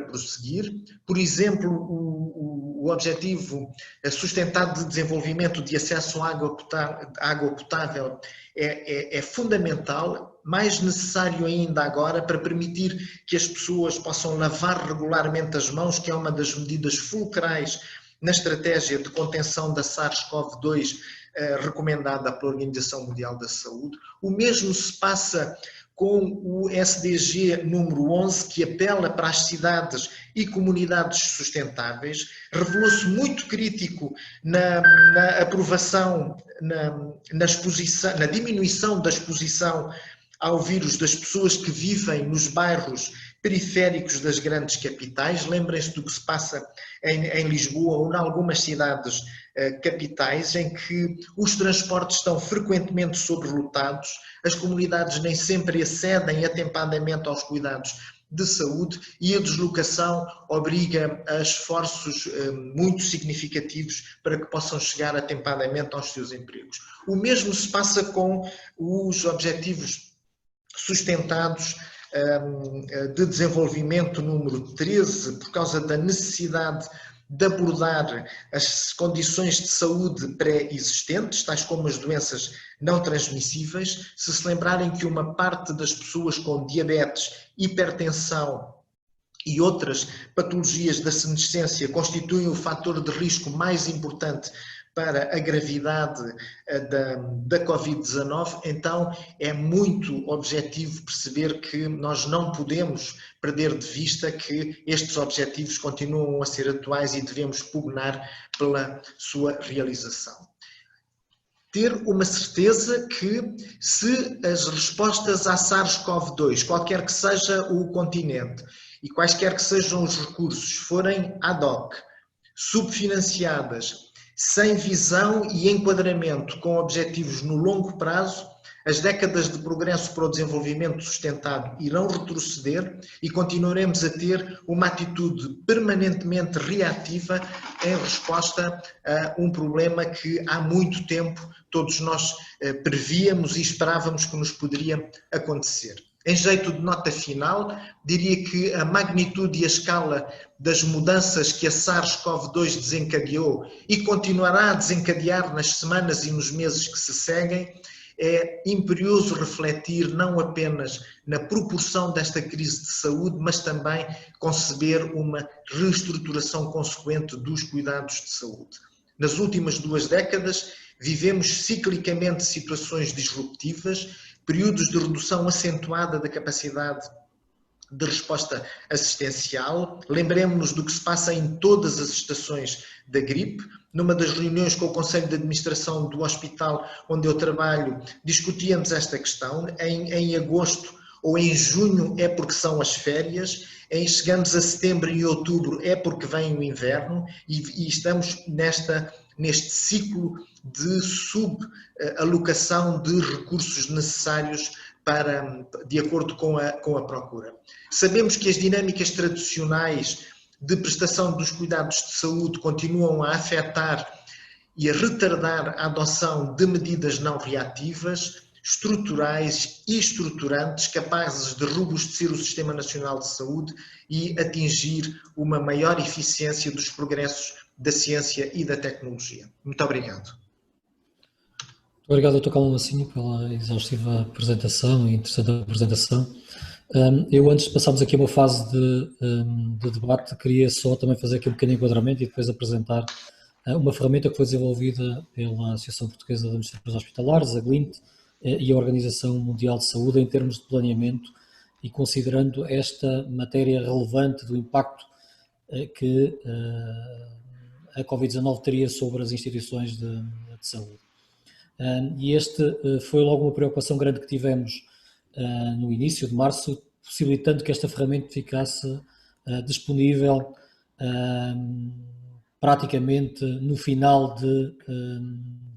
prosseguir. Por exemplo, o objetivo sustentado de desenvolvimento de acesso à água potável é fundamental, mais necessário ainda agora para permitir que as pessoas possam lavar regularmente as mãos, que é uma das medidas fulcrais na estratégia de contenção da SARS-CoV-2 recomendada pela Organização Mundial da Saúde. O mesmo se passa com o SDG número 11, que apela para as cidades e comunidades sustentáveis, revelou-se muito crítico na aprovação, na diminuição da exposição ao vírus das pessoas que vivem nos bairros periféricos das grandes capitais. Lembrem-se do que se passa em Lisboa ou em algumas cidades capitais, em que os transportes estão frequentemente sobrelotados, as comunidades nem sempre acedem atempadamente aos cuidados de saúde e a deslocação obriga a esforços muito significativos para que possam chegar atempadamente aos seus empregos. O mesmo se passa com os objetivos sustentados de desenvolvimento número 13, por causa da necessidade de abordar as condições de saúde pré-existentes, tais como as doenças não transmissíveis. Se lembrarem que uma parte das pessoas com diabetes, hipertensão e outras patologias da senescência constituem o fator de risco mais importante para a gravidade da Covid-19, então é muito objetivo perceber que nós não podemos perder de vista que estes objetivos continuam a ser atuais e devemos pugnar pela sua realização. Ter uma certeza que, se as respostas à SARS-CoV-2, qualquer que seja o continente e quaisquer que sejam os recursos, forem ad hoc, subfinanciadas, sem visão e enquadramento com objetivos no longo prazo, as décadas de progresso para o desenvolvimento sustentado irão retroceder e continuaremos a ter uma atitude permanentemente reativa em resposta a um problema que há muito tempo todos nós prevíamos e esperávamos que nos poderia acontecer. Em jeito de nota final, diria que a magnitude e a escala das mudanças que a SARS-CoV-2 desencadeou e continuará a desencadear nas semanas e nos meses que se seguem, é imperioso refletir não apenas na proporção desta crise de saúde, mas também conceber uma reestruturação consequente dos cuidados de saúde. Nas últimas 2 décadas, vivemos ciclicamente situações disruptivas, períodos de redução acentuada da capacidade de resposta assistencial. Lembremos-nos do que se passa em todas as estações da gripe. Numa das reuniões com o Conselho de Administração do hospital onde eu trabalho, discutíamos esta questão. Em agosto ou em junho é porque são as férias, chegamos a setembro e outubro é porque vem o inverno e estamos neste ciclo de subalocação de recursos necessários de acordo com a procura. Sabemos que as dinâmicas tradicionais de prestação dos cuidados de saúde continuam a afetar e a retardar a adoção de medidas não reativas. estruturais e estruturantes capazes de robustecer o Sistema Nacional de Saúde e atingir uma maior eficiência dos progressos da ciência e da tecnologia. Muito obrigado. Muito obrigado, Dr. Calamacinho, pela exaustiva apresentação e interessante apresentação. Eu, antes de passarmos aqui a uma fase de debate, queria só também fazer aqui um pequeno enquadramento e depois apresentar uma ferramenta que foi desenvolvida pela Associação Portuguesa de Administradores Hospitalares, a GLINT, e a Organização Mundial de Saúde em termos de planeamento e considerando esta matéria relevante do impacto que a Covid-19 teria sobre as instituições de saúde. E este foi logo uma preocupação grande que tivemos no início de março, possibilitando que esta ferramenta ficasse disponível praticamente no final de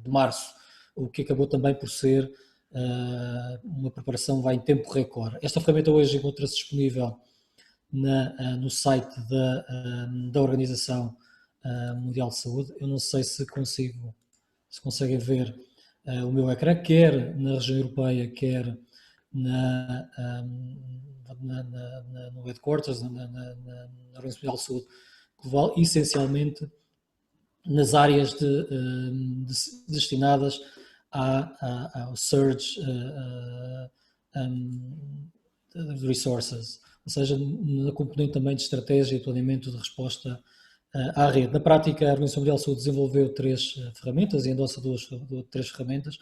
março, o que acabou também por ser uma preparação em tempo recorde. Esta ferramenta hoje encontra-se disponível no site da Organização Mundial de Saúde. Eu não sei se conseguem ver o meu ecrã, quer na região europeia, quer no headquarters, na Organização Mundial de Saúde Global, essencialmente nas áreas destinadas ao surge de resources, ou seja, na componente também de estratégia e planeamento de resposta à rede. Na prática, a Organização Mundial de Saúde desenvolveu 3 ferramentas e endossa 3 ferramentas,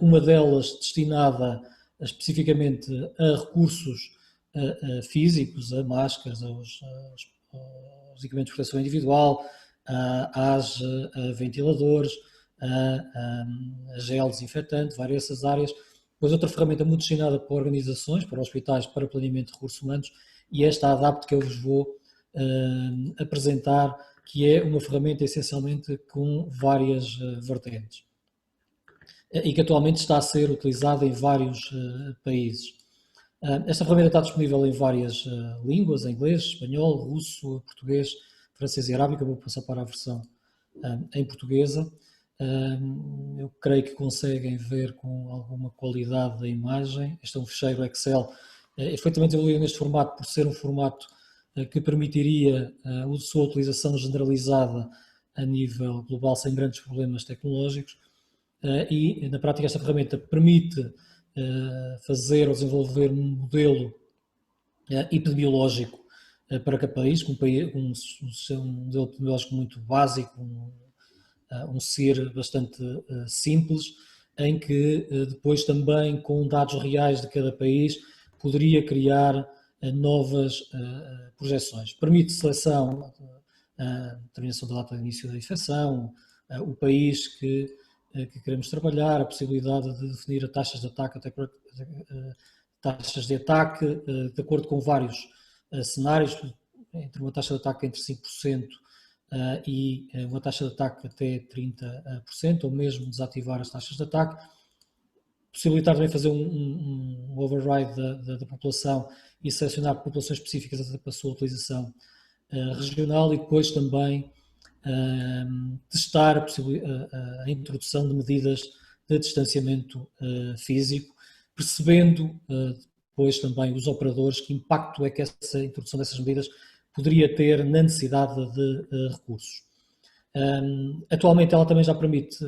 uma delas destinada especificamente a recursos físicos, a máscaras, aos equipamentos de proteção individual, a ventiladores, a gel desinfetante, várias essas áreas. Depois outra ferramenta muito destinada para organizações, para hospitais, para planeamento de recursos humanos, e esta ADAPT que eu vos vou apresentar, que é uma ferramenta essencialmente com várias vertentes e que atualmente está a ser utilizada em vários países. Esta ferramenta está disponível em várias línguas, em inglês, espanhol, russo, português, francês e arábico. Eu vou passar para a versão em portuguesa. Eu creio que conseguem ver com alguma qualidade a imagem. Este é um ficheiro Excel, foi também desenvolvido neste formato por ser um formato que permitiria a sua utilização generalizada a nível global sem grandes problemas tecnológicos, e na prática esta ferramenta permite fazer ou desenvolver um modelo epidemiológico para cada país, um modelo epidemiológico muito básico, um SIR bastante simples, em que depois também com dados reais de cada país poderia criar novas projeções. Permite seleção, determinação da data de início da infecção, o país que queremos trabalhar, a possibilidade de definir taxas de ataque, de acordo com vários cenários, entre uma taxa de ataque entre 5% e uma taxa de ataque até 30%, ou mesmo desativar as taxas de ataque. Possibilitar também fazer um override da população e selecionar populações específicas para a sua utilização regional, e depois também testar a introdução de medidas de distanciamento físico, percebendo depois também os operadores que impacto é que essa introdução dessas medidas poderia ter na necessidade de recursos. Atualmente ela também já permite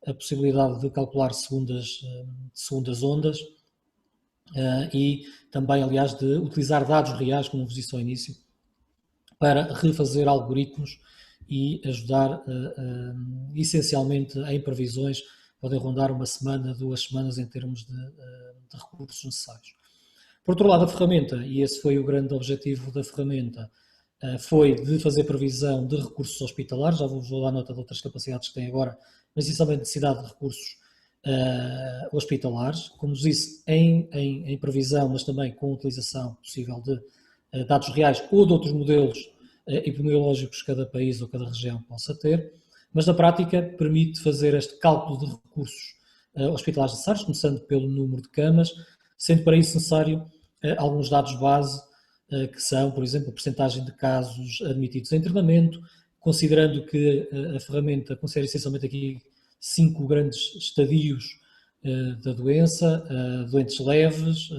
a possibilidade de calcular segundas ondas e também, aliás, de utilizar dados reais, como vos disse ao início, para refazer algoritmos e ajudar essencialmente em previsões, podem rondar uma semana, 2 semanas em termos de recursos necessários. Por outro lado, a ferramenta, e esse foi o grande objetivo da ferramenta, foi de fazer previsão de recursos hospitalares. Já vou dar nota de outras capacidades que tem agora, mas essencialmente necessidade de recursos hospitalares, como disse, em previsão, mas também com utilização possível de dados reais ou de outros modelos epidemiológicos que cada país ou cada região possa ter, mas na prática permite fazer este cálculo de recursos hospitalares necessários, começando pelo número de camas, sendo para isso necessário alguns dados base, que são, por exemplo, a percentagem de casos admitidos em internamento, considerando que a ferramenta considera essencialmente aqui 5 grandes estadios da doença, doentes leves,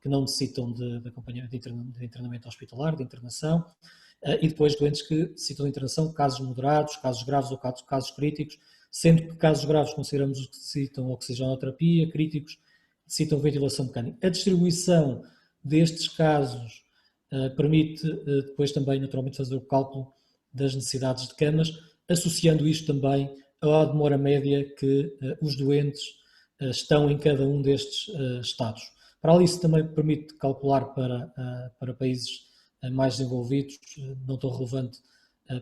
que não necessitam de acompanhamento de internamento hospitalar, de internação, e depois doentes que necessitam de internação, casos moderados, casos graves ou casos críticos, sendo que casos graves consideramos os que necessitam oxigenoterapia, críticos necessitam ventilação mecânica. A distribuição destes casos permite depois também naturalmente fazer o cálculo das necessidades de camas, associando isto também à demora média que os doentes estão em cada um destes estados. Para além disso, também permite calcular para países mais desenvolvidos, não tão relevante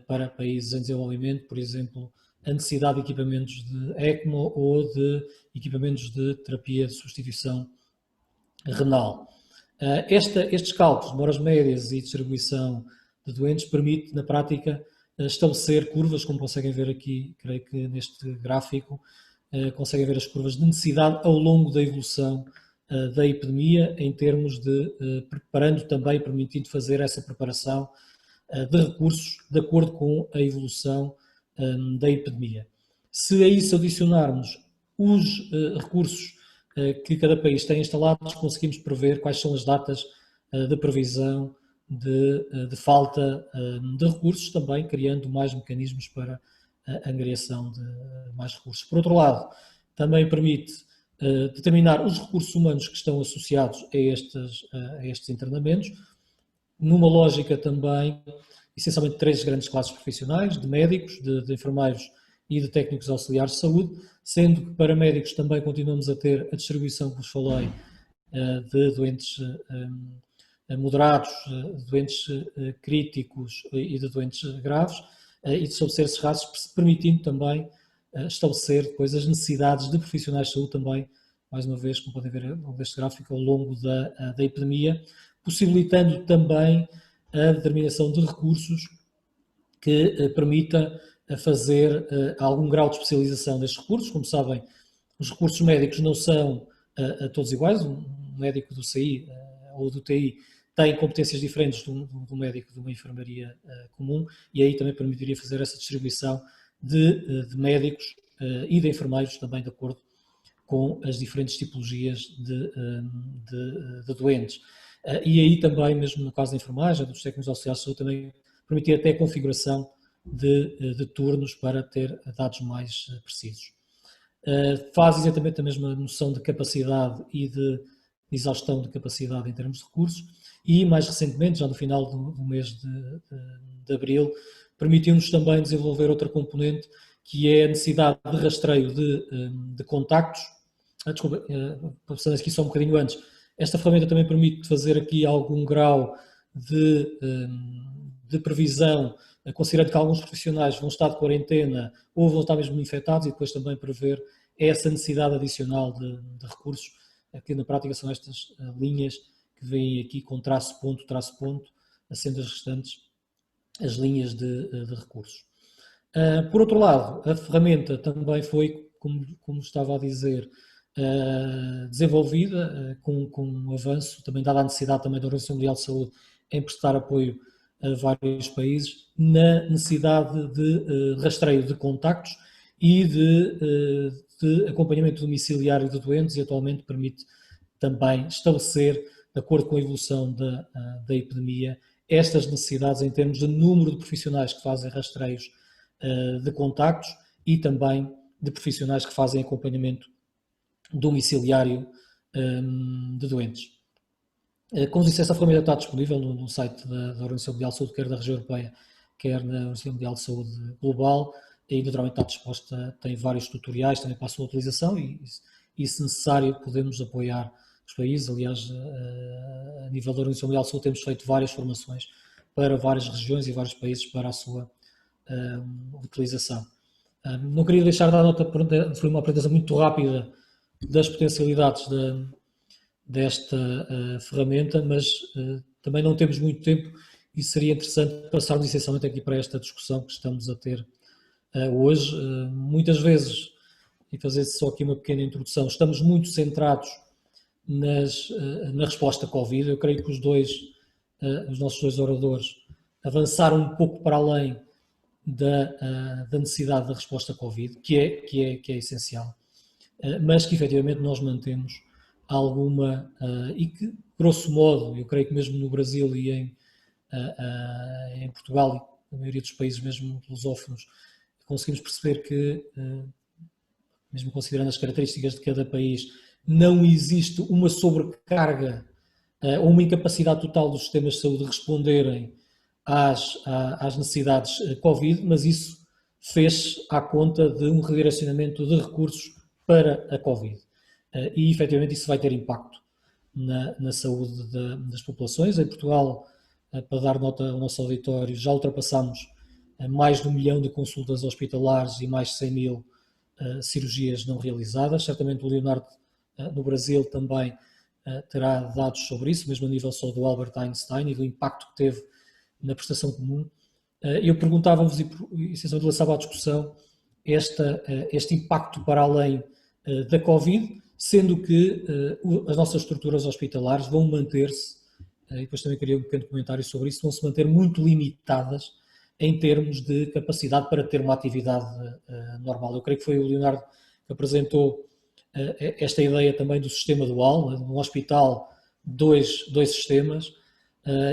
para países em desenvolvimento, por exemplo, a necessidade de equipamentos de ECMO ou de equipamentos de terapia de substituição renal. Estes cálculos, demoras médias e distribuição de doentes, permite, na prática, estabelecer curvas, como conseguem ver aqui, creio que neste gráfico, conseguem ver as curvas de necessidade ao longo da evolução da epidemia, em termos de preparando também, permitindo fazer essa preparação de recursos de acordo com a evolução da epidemia. Se a isso adicionarmos os recursos que cada país tem instalados, conseguimos prever quais são as datas de previsão de falta de recursos, também criando mais mecanismos para a angariação de mais recursos. Por outro lado, também permite determinar os recursos humanos que estão associados a estes internamentos, numa lógica também, essencialmente, de 3 grandes classes profissionais, de médicos, de enfermeiros e de técnicos auxiliares de saúde, sendo que para médicos também continuamos a ter a distribuição que vos falei de doentes moderados, doentes críticos e de doentes graves, e de estabelecer esses raços, permitindo também estabelecer depois as necessidades de profissionais de saúde também, mais uma vez, como podem ver neste gráfico, ao longo da epidemia, possibilitando também a determinação de recursos que permita fazer algum grau de especialização destes recursos. Como sabem, os recursos médicos não são a todos iguais. Um médico do CI ou do TI tem competências diferentes do médico de uma enfermaria comum, e aí também permitiria fazer essa distribuição de médicos e de enfermeiros também de acordo com as diferentes tipologias de doentes. E aí também, mesmo no caso da enfermagem, dos técnicos auxiliares de saúde, também permitir até a configuração de turnos para ter dados mais precisos. Faz exatamente a mesma noção de capacidade e de exaustão de capacidade em termos de recursos, e mais recentemente, já no final do mês de abril, permitiu-nos também desenvolver outra componente, que é a necessidade de rastreio de contactos. Desculpa, passando aqui só um bocadinho antes, esta ferramenta também permite fazer aqui algum grau de previsão, considerando que alguns profissionais vão estar de quarentena ou vão estar mesmo infectados, e depois também prever essa necessidade adicional de recursos, que na prática são estas linhas que vêm aqui com traço, ponto, sendo as restantes as linhas de recursos. Por outro lado, a ferramenta também foi, como estava a dizer, desenvolvida com um avanço, também dada a necessidade também da Organização Mundial de Saúde em prestar apoio a vários países, na necessidade de rastreio de contactos e de acompanhamento domiciliário de doentes, e atualmente permite também estabelecer, de acordo com a evolução da epidemia, estas necessidades em termos de número de profissionais que fazem rastreios de contactos e também de profissionais que fazem acompanhamento domiciliário de doentes. Como disse, essa ferramenta está disponível no site da Organização Mundial de Saúde, quer da região europeia, quer na Organização Mundial de Saúde global, e naturalmente está disposta, tem vários tutoriais também para a sua utilização, e se necessário podemos apoiar os países. Aliás, a nível da Organização Mundial de Saúde temos feito várias formações para várias regiões e vários países para a sua utilização. Não queria deixar de dar nota, foi uma apresentação muito rápida das potencialidades desta ferramenta, mas também não temos muito tempo e seria interessante passarmos essencialmente aqui para esta discussão que estamos a ter hoje. Muitas vezes, e fazer só aqui uma pequena introdução, estamos muito centrados na resposta Covid. Eu creio que os nossos dois oradores avançaram um pouco para além da necessidade da resposta Covid, que é essencial. mas que efetivamente nós mantemos alguma, e que, grosso modo, eu creio que mesmo no Brasil e em Portugal e na maioria dos países mesmo lusófonos, conseguimos perceber que, mesmo considerando as características de cada país, não existe uma sobrecarga ou uma incapacidade total dos sistemas de saúde responderem às necessidades Covid, mas isso fez à conta de um redirecionamento de recursos para a Covid. E, efetivamente, isso vai ter impacto na saúde das populações. Em Portugal, para dar nota ao nosso auditório, já ultrapassamos mais de 1 milhão de consultas hospitalares e mais de 100 mil cirurgias não realizadas. Certamente o Leonardo, no Brasil, também terá dados sobre isso, mesmo a nível só do Albert Einstein e do impacto que teve na prestação comum. Eu perguntava-vos, e essencialmente lançava à discussão, este impacto para além da Covid, sendo que as nossas estruturas hospitalares vão manter-se, e depois também queria um pequeno comentário sobre isso, vão se manter muito limitadas em termos de capacidade para ter uma atividade normal. Eu creio que foi o Leonardo que apresentou esta ideia também do sistema dual, num hospital, dois sistemas.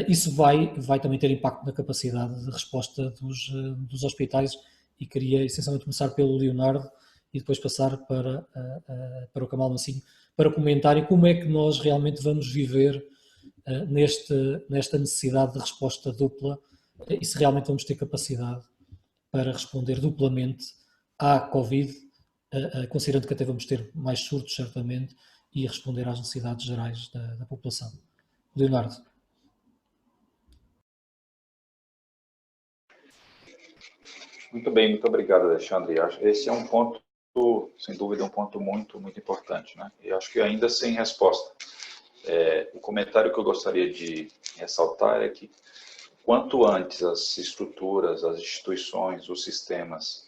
Isso vai também ter impacto na capacidade de resposta dos hospitais, e queria essencialmente começar pelo Leonardo e depois passar para o Kamal Mansinho para comentarem como é que nós realmente vamos viver nesta necessidade de resposta dupla e se realmente vamos ter capacidade para responder duplamente à Covid, considerando que até vamos ter mais surtos, certamente, e responder às necessidades gerais da população. Leonardo. Muito bem, muito obrigado, Alexandre. Esse é um ponto, sem dúvida, um ponto muito, muito importante, né? E acho que ainda sem resposta. O comentário que eu gostaria de ressaltar é que quanto antes as estruturas, as instituições, os sistemas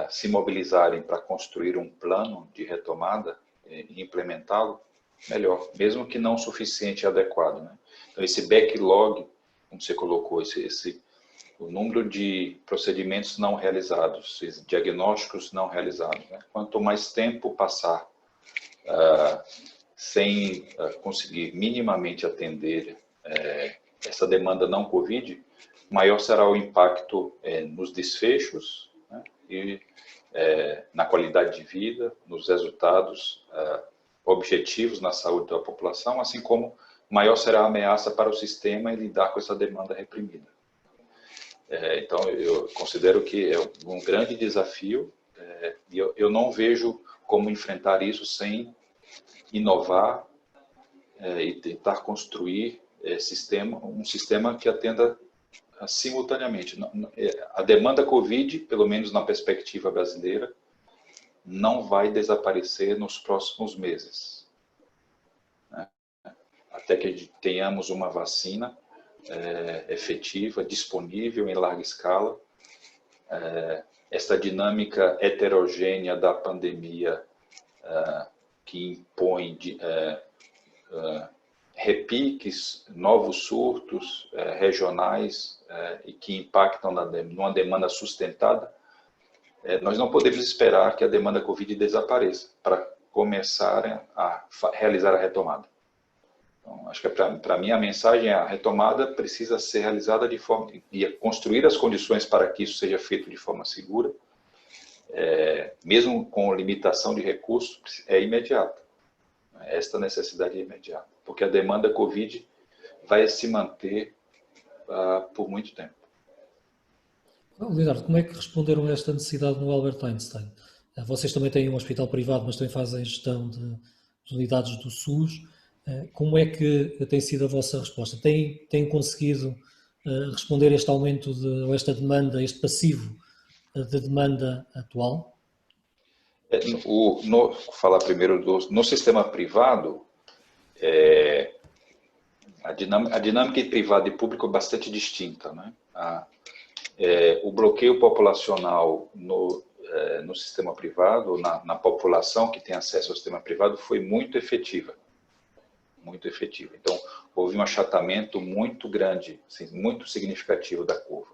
se mobilizarem para construir um plano de retomada e implementá-lo, melhor, mesmo que não suficiente e adequado, né? Então, esse backlog, como você colocou, o número de procedimentos não realizados, diagnósticos não realizados, né? Quanto mais tempo passar sem conseguir minimamente atender essa demanda não Covid, maior será o impacto nos desfechos, né? E na qualidade de vida, nos resultados objetivos na saúde da população, assim como maior será a ameaça para o sistema em lidar com essa demanda reprimida. Então, eu considero que é um grande desafio e eu não vejo como enfrentar isso sem inovar e tentar construir um sistema que atenda simultaneamente. A demanda Covid, pelo menos na perspectiva brasileira, não vai desaparecer nos próximos meses, né? Até que tenhamos uma vacina efetiva, disponível em larga escala. Essa dinâmica heterogênea da pandemia que impõe repiques, novos surtos regionais e que impactam numa demanda sustentada, nós não podemos esperar que a demanda Covid desapareça para começarem a realizar a retomada. Então, acho que para mim a mensagem é: a retomada precisa ser realizada e construir as condições para que isso seja feito de forma segura, mesmo com limitação de recursos, é imediata. Esta necessidade é imediata, porque a demanda Covid vai se manter por muito tempo. Leonardo, como é que responderam a esta necessidade no Albert Einstein? Vocês também têm um hospital privado, mas também fazem gestão de unidades do SUS. Como é que tem sido a vossa resposta? Têm conseguido responder a este aumento ou esta demanda, este passivo de demanda atual? Vou falar primeiro no sistema privado, a dinâmica de privado e público é bastante distinta, né? O bloqueio populacional no sistema privado, na população que tem acesso ao sistema privado, foi muito efetiva. Muito efetiva. Então, houve um achatamento muito grande, assim, muito significativo da curva,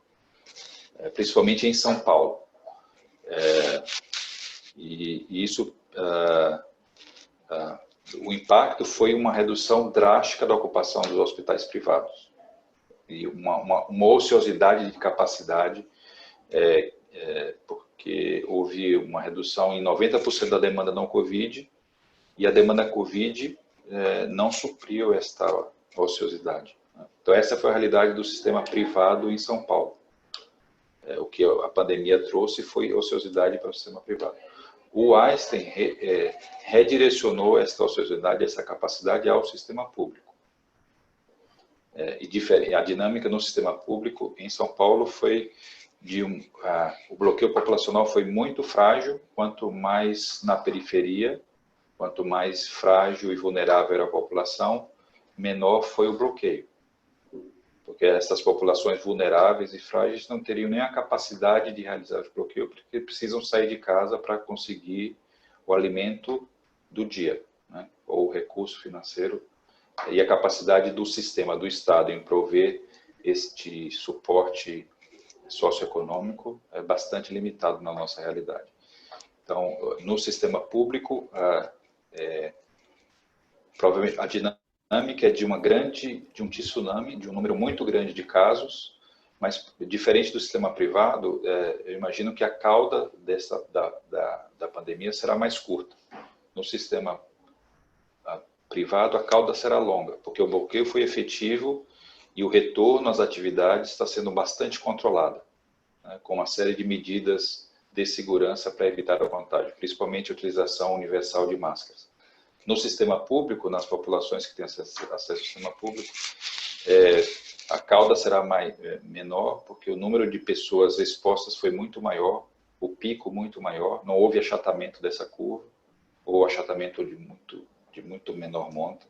principalmente em São Paulo. E isso o impacto foi uma redução drástica da ocupação dos hospitais privados e uma ociosidade de capacidade, porque houve uma redução em 90% da demanda não Covid e a demanda Covid não supriu esta ociosidade. Então, essa foi a realidade do sistema privado em São Paulo. O que a pandemia trouxe foi ociosidade para o sistema privado. O Einstein redirecionou essa ociosidade, essa capacidade ao sistema público. E a dinâmica no sistema público em São Paulo foi o bloqueio populacional foi muito frágil, quanto mais na periferia, quanto mais frágil e vulnerável era a população, menor foi o bloqueio. Porque essas populações vulneráveis e frágeis não teriam nem a capacidade de realizar o bloqueio, porque precisam sair de casa para conseguir o alimento do dia, né? Ou o recurso financeiro, e a capacidade do sistema, do Estado, em prover este suporte socioeconômico é bastante limitado na nossa realidade. Então, no sistema público, provavelmente a dinâmica é de um tsunami, de um número muito grande de casos, mas diferente do sistema privado, eu imagino que a cauda da pandemia será mais curta. No sistema privado, a cauda será longa, porque o bloqueio foi efetivo e o retorno às atividades está sendo bastante controlado, né, com uma série de medidas de segurança para evitar a contágio, principalmente a utilização universal de máscaras. No sistema público, nas populações que têm acesso ao sistema público, a cauda será menor, porque o número de pessoas expostas foi muito maior, o pico muito maior, não houve achatamento dessa curva, ou achatamento de muito menor monta.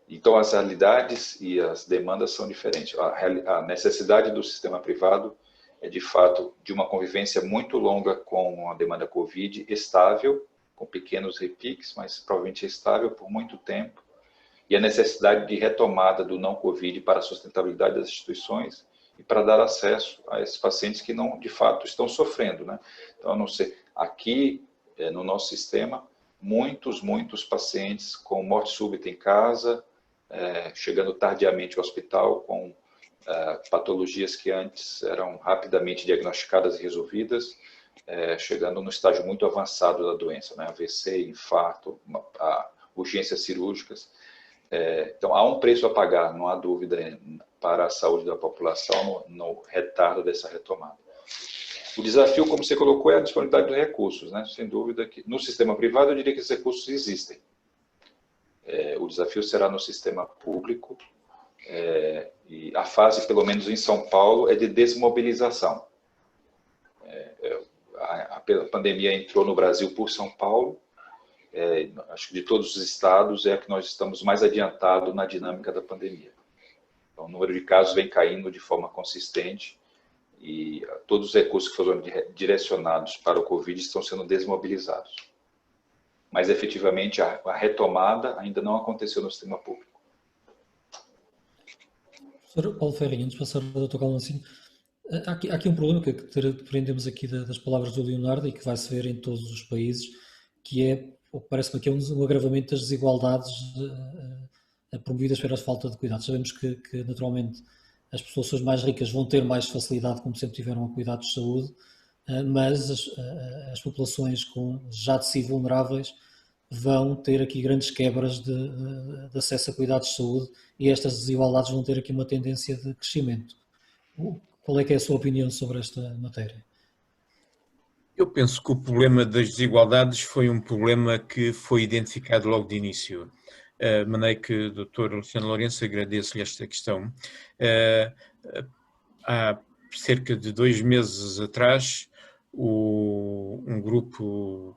Então, as realidades e as demandas são diferentes. A necessidade do sistema privado é, de fato, de uma convivência muito longa com a demanda Covid, estável, com pequenos repiques, mas provavelmente estável por muito tempo, e a necessidade de retomada do não-Covid para a sustentabilidade das instituições e para dar acesso a esses pacientes que não, de fato, estão sofrendo, né? Então, não sei, aqui no nosso sistema, muitos pacientes com morte súbita em casa, chegando tardiamente ao hospital com patologias que antes eram rapidamente diagnosticadas e resolvidas, chegando no estágio muito avançado da doença, né? AVC, infarto, urgências cirúrgicas. Então, há um preço a pagar, não há dúvida, para a saúde da população no retardo dessa retomada. O desafio, como você colocou, é a disponibilidade de recursos, né? Sem dúvida que no sistema privado eu diria que esses recursos existem. O desafio será no sistema público, e a fase, pelo menos em São Paulo, é de desmobilização. A pandemia entrou no Brasil por São Paulo, acho que de todos os estados é a que nós estamos mais adiantados na dinâmica da pandemia. Então, o número de casos vem caindo de forma consistente e todos os recursos que foram direcionados para o Covid estão sendo desmobilizados. Mas, efetivamente, a retomada ainda não aconteceu no sistema público. Professor Paulo Ferrinho, antes de passar ao Dr. Calmancino, há aqui um problema que aprendemos aqui das palavras do Leonardo e que vai-se ver em todos os países, que parece-me que é um agravamento das desigualdades promovidas pela falta de cuidados. Sabemos que naturalmente, as pessoas mais ricas vão ter mais facilidade, como sempre tiveram, a cuidados de saúde, mas as populações já de si vulneráveis vão ter aqui grandes quebras de acesso a cuidados de saúde e estas desigualdades vão ter aqui uma tendência de crescimento. Qual é que é a sua opinião sobre esta matéria? Eu penso que o problema das desigualdades foi um problema que foi identificado logo de início. De maneira que, Dr. Luciano Lourenço, agradeço-lhe esta questão. Há cerca de 2 meses atrás, um grupo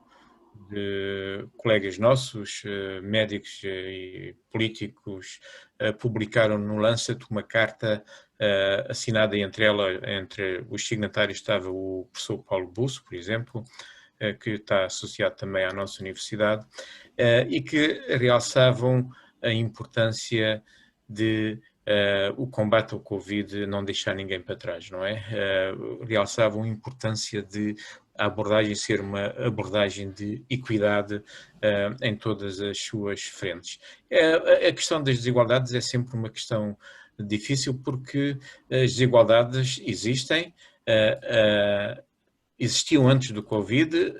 de colegas nossos, médicos e políticos, publicaram no Lancet uma carta assinada entre os signatários estava o professor Paulo Busso, por exemplo, que está associado também à nossa universidade, e que realçavam a importância de o combate ao Covid não deixar ninguém para trás, não é? Realçavam a importância de a abordagem ser uma abordagem de equidade em todas as suas frentes. A questão das desigualdades é sempre uma questão difícil porque as desigualdades existem, existiam antes do Covid,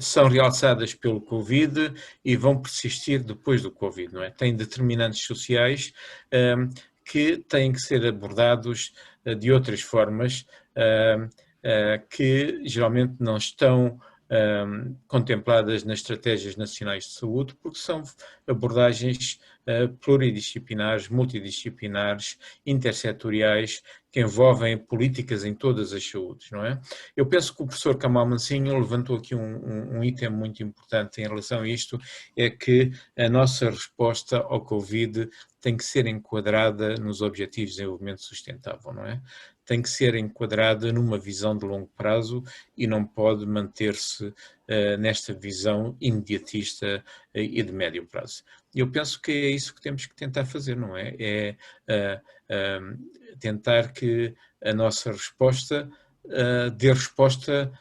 são realçadas pelo Covid e vão persistir depois do Covid, não é? Tem determinantes sociais que têm que ser abordados de outras formas que geralmente não estão contempladas nas estratégias nacionais de saúde, porque são abordagens pluridisciplinares, multidisciplinares, intersetoriais, que envolvem políticas em todas as saúdes, não é? Eu penso que o professor Kamal Mansinho levantou aqui um item muito importante em relação a isto, é que a nossa resposta ao Covid tem que ser enquadrada nos Objetivos de Desenvolvimento Sustentável, não é? Tem que ser enquadrada numa visão de longo prazo e não pode manter-se nesta visão imediatista e de médio prazo. Eu penso que é isso que temos que tentar fazer, não é? É tentar que a nossa resposta dê resposta,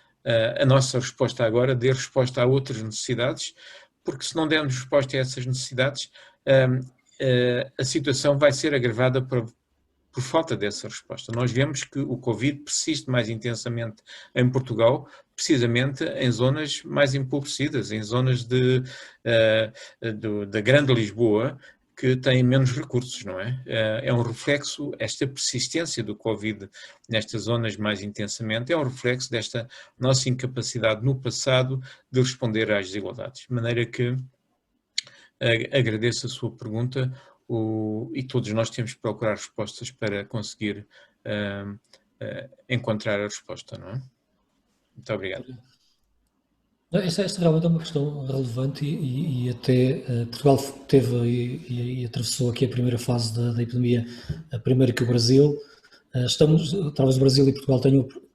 a nossa resposta agora dê resposta a outras necessidades, porque se não dermos resposta a essas necessidades, a situação vai ser agravada por falta dessa resposta. Nós vemos que o Covid persiste mais intensamente em Portugal, precisamente em zonas mais empobrecidas, em zonas da Grande Lisboa, que têm menos recursos, não é? É um reflexo, esta persistência do Covid nestas zonas mais intensamente, é um reflexo desta nossa incapacidade no passado de responder às desigualdades. De maneira que agradeço a sua pergunta. E todos nós temos que procurar respostas para conseguir encontrar a resposta, não é? Muito obrigado. Esta realmente é uma questão relevante e até Portugal teve e atravessou aqui a primeira fase da epidemia, primeiro que o Brasil. Talvez o Brasil e Portugal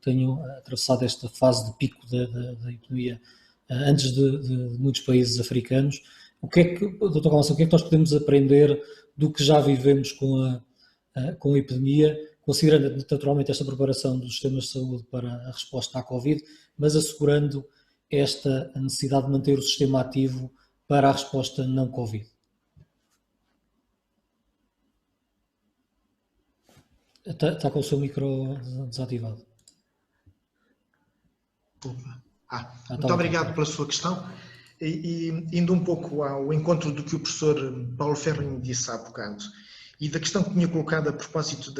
tenham atravessado esta fase de pico da epidemia antes de muitos países africanos. Dr. Galson, o que é que nós podemos aprender do que já vivemos com a epidemia, considerando naturalmente esta preparação dos sistemas de saúde para a resposta à Covid, mas assegurando a necessidade de manter o sistema ativo para a resposta não Covid? Está com o seu micro desativado. Muito obrigado pela sua questão. E indo um pouco ao encontro do que o professor Paulo Ferrinho disse há bocado e da questão que tinha colocado a propósito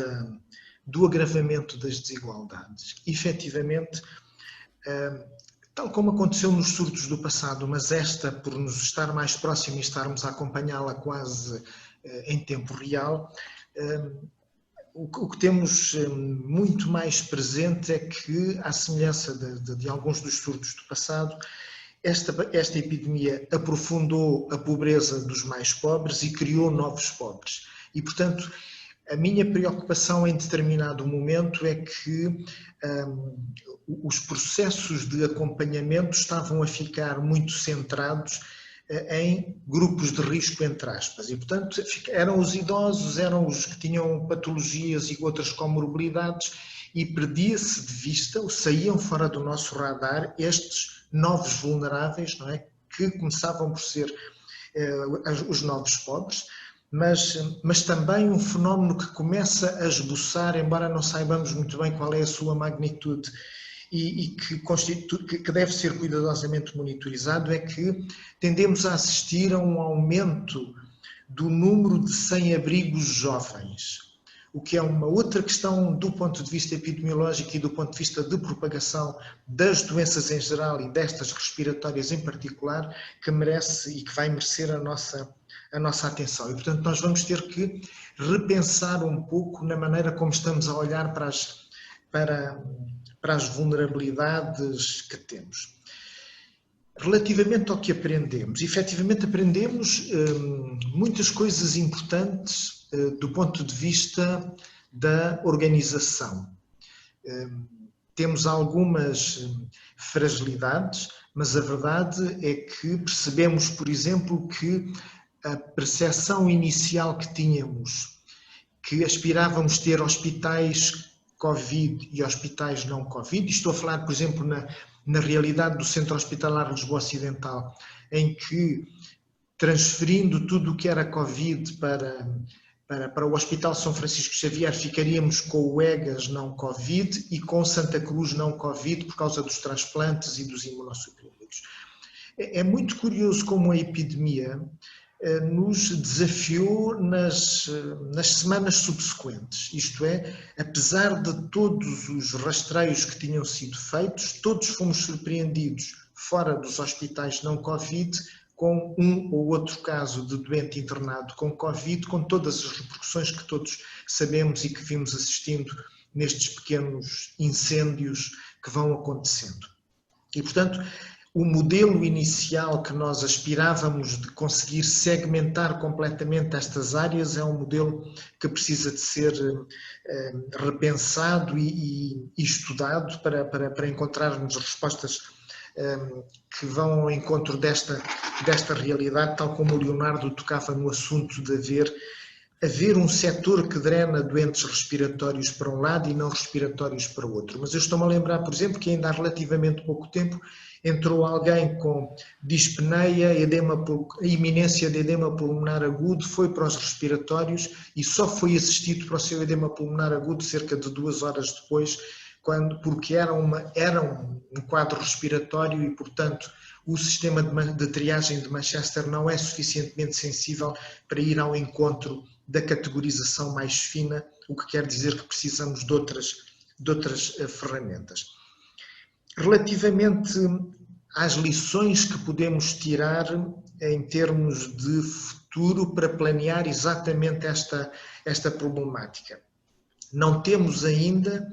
do agravamento das desigualdades, efetivamente, tal como aconteceu nos surtos do passado, mas esta, por nos estar mais próximo e estarmos a acompanhá-la quase em tempo real, o que temos muito mais presente é que, à semelhança de alguns dos surtos do passado, esta epidemia aprofundou a pobreza dos mais pobres e criou novos pobres. E, portanto, a minha preocupação em determinado momento é que os processos de acompanhamento estavam a ficar muito centrados em grupos de risco, entre aspas. E, portanto, eram os idosos, eram os que tinham patologias e outras comorbilidades e perdia-se de vista, ou saíam fora do nosso radar, estes novos vulneráveis, não é? Que começavam por ser os novos pobres, mas também um fenómeno que começa a esboçar, embora não saibamos muito bem qual é a sua magnitude e que deve ser cuidadosamente monitorizado, é que tendemos a assistir a um aumento do número de sem-abrigos jovens, o que é uma outra questão do ponto de vista epidemiológico e do ponto de vista de propagação das doenças em geral e destas respiratórias em particular, que merece e que vai merecer a nossa atenção. E, portanto, nós vamos ter que repensar um pouco na maneira como estamos a olhar para as vulnerabilidades que temos. Relativamente ao que aprendemos, efetivamente aprendemos muitas coisas importantes do ponto de vista da organização. Temos algumas fragilidades, mas a verdade é que percebemos, por exemplo, que a percepção inicial que tínhamos, que aspirávamos ter hospitais Covid e hospitais não Covid. Estou a falar, por exemplo, na realidade do Centro Hospitalar Lisboa Ocidental, em que, transferindo tudo o que era Covid para o Hospital São Francisco Xavier, ficaríamos com o EGAS não Covid e com Santa Cruz não Covid por causa dos transplantes e dos imunossuprimidos. É muito curioso como a epidemia nos desafiou nas semanas subsequentes, isto é, apesar de todos os rastreios que tinham sido feitos, todos fomos surpreendidos fora dos hospitais não Covid com um ou outro caso de doente internado com Covid, com todas as repercussões que todos sabemos e que vimos assistindo nestes pequenos incêndios que vão acontecendo. E, portanto, o modelo inicial que nós aspirávamos de conseguir segmentar completamente estas áreas é um modelo que precisa de ser repensado e estudado para encontrarmos respostas que vão ao encontro desta realidade, tal como o Leonardo tocava no assunto de haver um setor que drena doentes respiratórios para um lado e não respiratórios para o outro. Mas eu estou-me a lembrar, por exemplo, que ainda há relativamente pouco tempo entrou alguém com dispneia, a iminência de edema pulmonar agudo, foi para os respiratórios e só foi assistido para o seu edema pulmonar agudo cerca de 2 horas depois, porque era um quadro respiratório e, portanto, o sistema de triagem de Manchester não é suficientemente sensível para ir ao encontro da categorização mais fina, o que quer dizer que precisamos de outras ferramentas. Relativamente às lições que podemos tirar em termos de futuro para planear exatamente esta problemática. Não temos ainda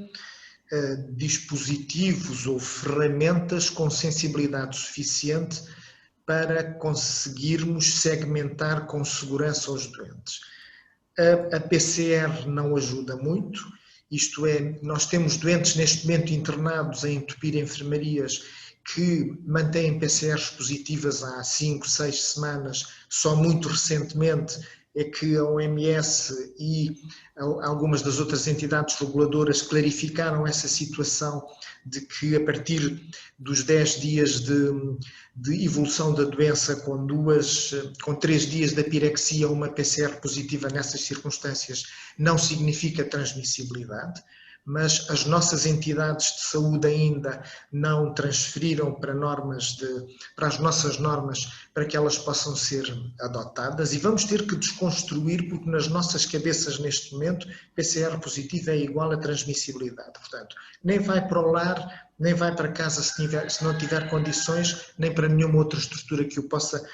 dispositivos ou ferramentas com sensibilidade suficiente para conseguirmos segmentar com segurança os doentes. A PCR não ajuda muito, isto é, nós temos doentes neste momento internados em entupir enfermarias que mantêm PCRs positivas há 5, 6 semanas, só muito recentemente é que a OMS e algumas das outras entidades reguladoras clarificaram essa situação de que a partir dos 10 dias de evolução da doença com 3 dias de apirexia, uma PCR positiva nessas circunstâncias não significa transmissibilidade, mas as nossas entidades de saúde ainda não transferiram para as nossas normas para que elas possam ser adotadas e vamos ter que desconstruir porque nas nossas cabeças neste momento PCR positivo é igual a transmissibilidade, portanto nem vai para o lar, nem vai para casa se não tiver condições, nem para nenhuma outra estrutura que o possa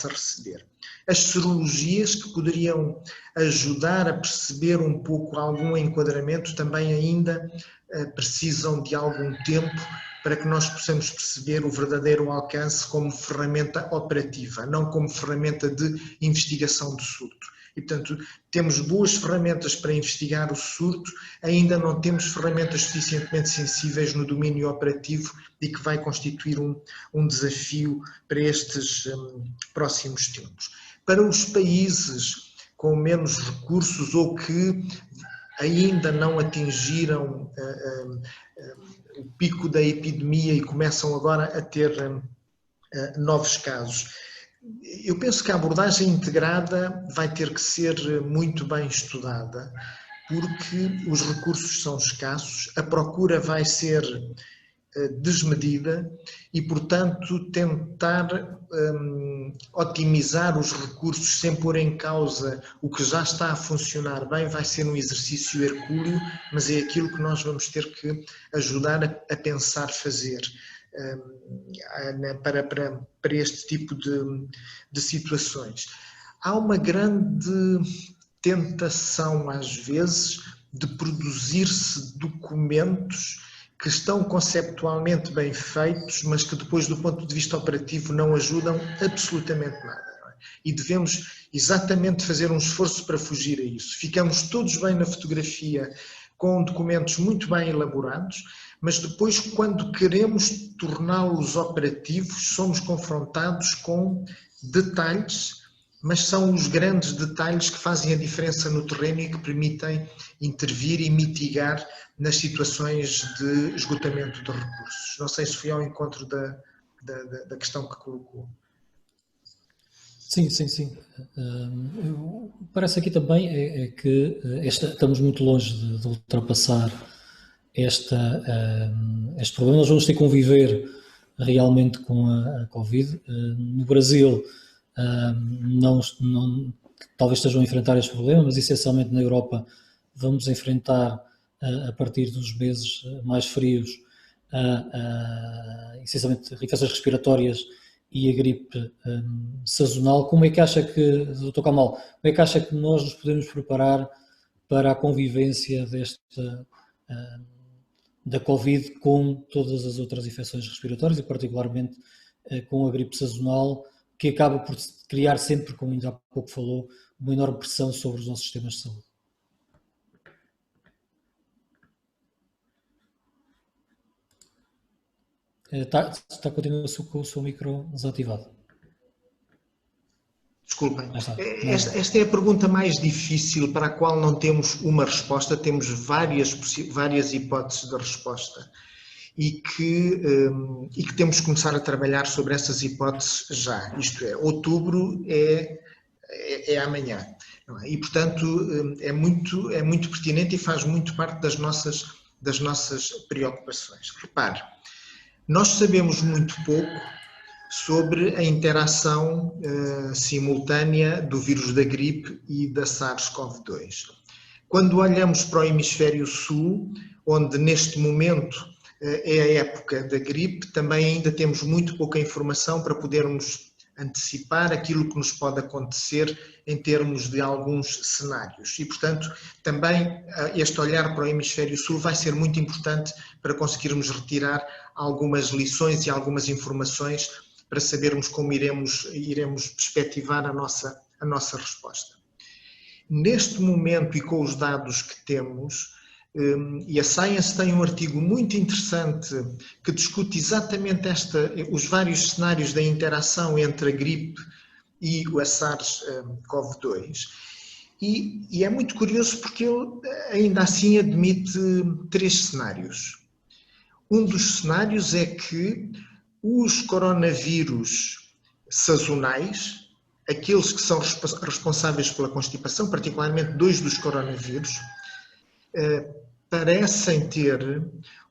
receber. As serologias que poderiam ajudar a perceber um pouco algum enquadramento também ainda precisam de algum tempo para que nós possamos perceber o verdadeiro alcance como ferramenta operativa, não como ferramenta de investigação do surto. E, portanto, temos boas ferramentas para investigar o surto, ainda não temos ferramentas suficientemente sensíveis no domínio operativo e que vai constituir um desafio para estes próximos tempos. Para os países com menos recursos ou que ainda não atingiram o pico da epidemia e começam agora a ter novos casos, eu penso que a abordagem integrada vai ter que ser muito bem estudada, porque os recursos são escassos, a procura vai ser desmedida e, portanto, tentar otimizar os recursos sem pôr em causa o que já está a funcionar bem vai ser um exercício hercúleo, mas é aquilo que nós vamos ter que ajudar a pensar fazer. Para este tipo de situações. Há uma grande tentação, às vezes, de produzir-se documentos que estão conceptualmente bem feitos, mas que depois, do ponto de vista operativo, não ajudam absolutamente nada. Não é? E devemos exatamente fazer um esforço para fugir a isso. Ficamos todos bem na fotografia, com documentos muito bem elaborados, mas depois, quando queremos torná-los operativos, somos confrontados com detalhes mas são os grandes detalhes que fazem a diferença no terreno e que permitem intervir e mitigar nas situações de esgotamento de recursos. Não sei se fui ao encontro da questão que colocou. Sim. Parece aqui também é que estamos muito longe de ultrapassar este problema. Nós vamos ter que conviver realmente com a Covid. No Brasil, talvez estejam a enfrentar este problema, mas essencialmente na Europa vamos enfrentar, a partir dos meses mais frios, essencialmente infecções respiratórias e a gripe sazonal. Como é que acha que, Dr. Kamal, como é que acha que nós nos podemos preparar para a convivência da Covid com todas as outras infecções respiratórias e particularmente com a gripe sazonal, que acaba por criar sempre, como ainda há pouco falou, uma enorme pressão sobre os nossos sistemas de saúde? Continua com o seu micro desativado. Desculpem. Esta é a pergunta mais difícil, para a qual não temos uma resposta, temos várias hipóteses de resposta e que temos que começar a trabalhar sobre essas hipóteses já. Isto é, outubro é amanhã. Não é? E, portanto, é muito pertinente e faz muito parte das nossas preocupações. Repare, nós sabemos muito pouco sobre a interação simultânea do vírus da gripe e da SARS-CoV-2. Quando olhamos para o hemisfério sul, onde neste momento é a época da gripe, também ainda temos muito pouca informação para podermos antecipar aquilo que nos pode acontecer em termos de alguns cenários. E, portanto, também este olhar para o hemisfério sul vai ser muito importante para conseguirmos retirar algumas lições e algumas informações para sabermos como iremos perspectivar a nossa resposta. Neste momento e com os dados que temos, e a Science tem um artigo muito interessante que discute exatamente os vários cenários da interação entre a gripe e a SARS-CoV-2. E é muito curioso porque ele ainda assim admite 3 cenários. Um dos cenários é que os coronavírus sazonais, aqueles que são responsáveis pela constipação, particularmente 2 dos coronavírus, parecem ter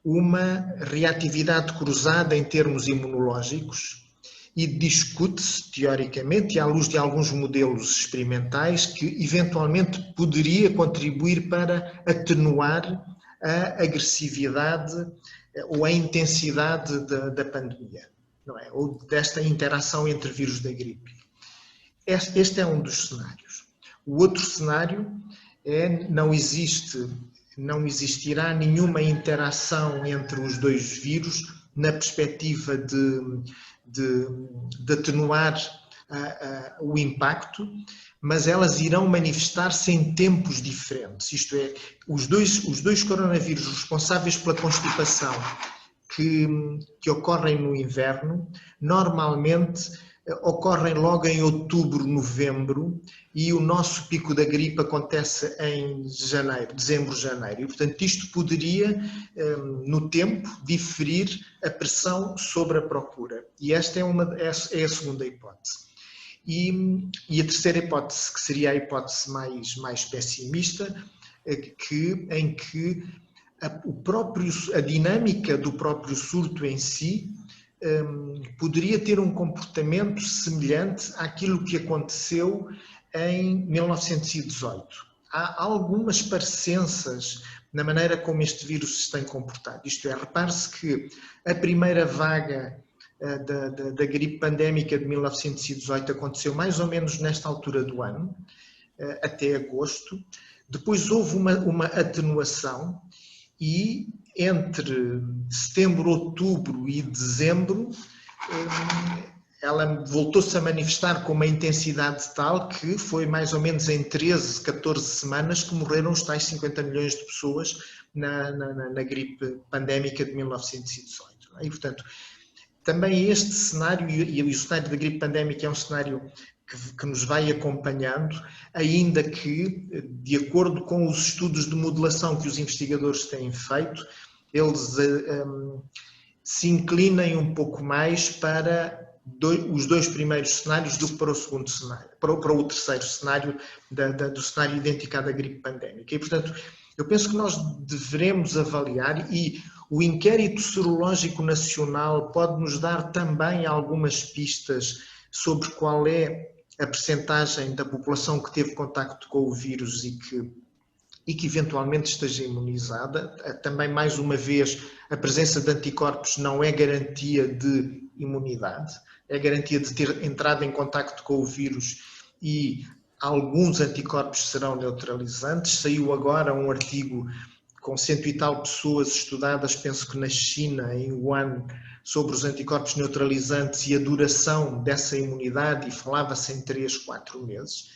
uma reatividade cruzada em termos imunológicos e discute-se, teoricamente, e à luz de alguns modelos experimentais, que eventualmente poderia contribuir para atenuar a agressividade ou a intensidade da pandemia, não é? Ou desta interação entre vírus da gripe. Este é um dos cenários. O outro cenário é não existirá nenhuma interação entre os 2 vírus na perspectiva de atenuar o impacto, mas elas irão manifestar-se em tempos diferentes. Isto é, os dois coronavírus responsáveis pela constipação que ocorrem no inverno, normalmente ocorrem logo em outubro, novembro, e o nosso pico da gripe acontece em dezembro, janeiro. E, portanto, isto poderia, no tempo, diferir a pressão sobre a procura. E esta é a segunda hipótese. E a terceira hipótese, que seria a hipótese mais pessimista, em que a dinâmica do próprio surto em si poderia ter um comportamento semelhante àquilo que aconteceu em 1918. Há algumas parecenças na maneira como este vírus se tem comportado. Isto é, repare-se que a primeira vaga da gripe pandémica de 1918 aconteceu mais ou menos nesta altura do ano, até agosto. Depois houve uma atenuação e entre setembro, outubro e dezembro ela voltou-se a manifestar com uma intensidade tal que foi mais ou menos em 13, 14 semanas que morreram os tais 50 milhões de pessoas na gripe pandémica de 1918. E, portanto, também este cenário, e o cenário da gripe pandémica é um cenário que nos vai acompanhando, ainda que, de acordo com os estudos de modelação que os investigadores têm feito, eles se inclinem um pouco mais para os dois primeiros cenários do que para o segundo cenário, para o terceiro cenário, do cenário idêntico à da gripe pandémica. E, portanto, eu penso que nós devemos avaliar, e o inquérito serológico nacional pode nos dar também algumas pistas sobre qual é a percentagem da população que teve contacto com o vírus e que eventualmente esteja imunizada. Também, mais uma vez, a presença de anticorpos não é garantia de imunidade, é garantia de ter entrado em contacto com o vírus e alguns anticorpos serão neutralizantes. Saiu agora um artigo com 100 e tal pessoas estudadas, penso que na China, em Wuhan, sobre os anticorpos neutralizantes e a duração dessa imunidade, e falava-se em 3, 4 meses,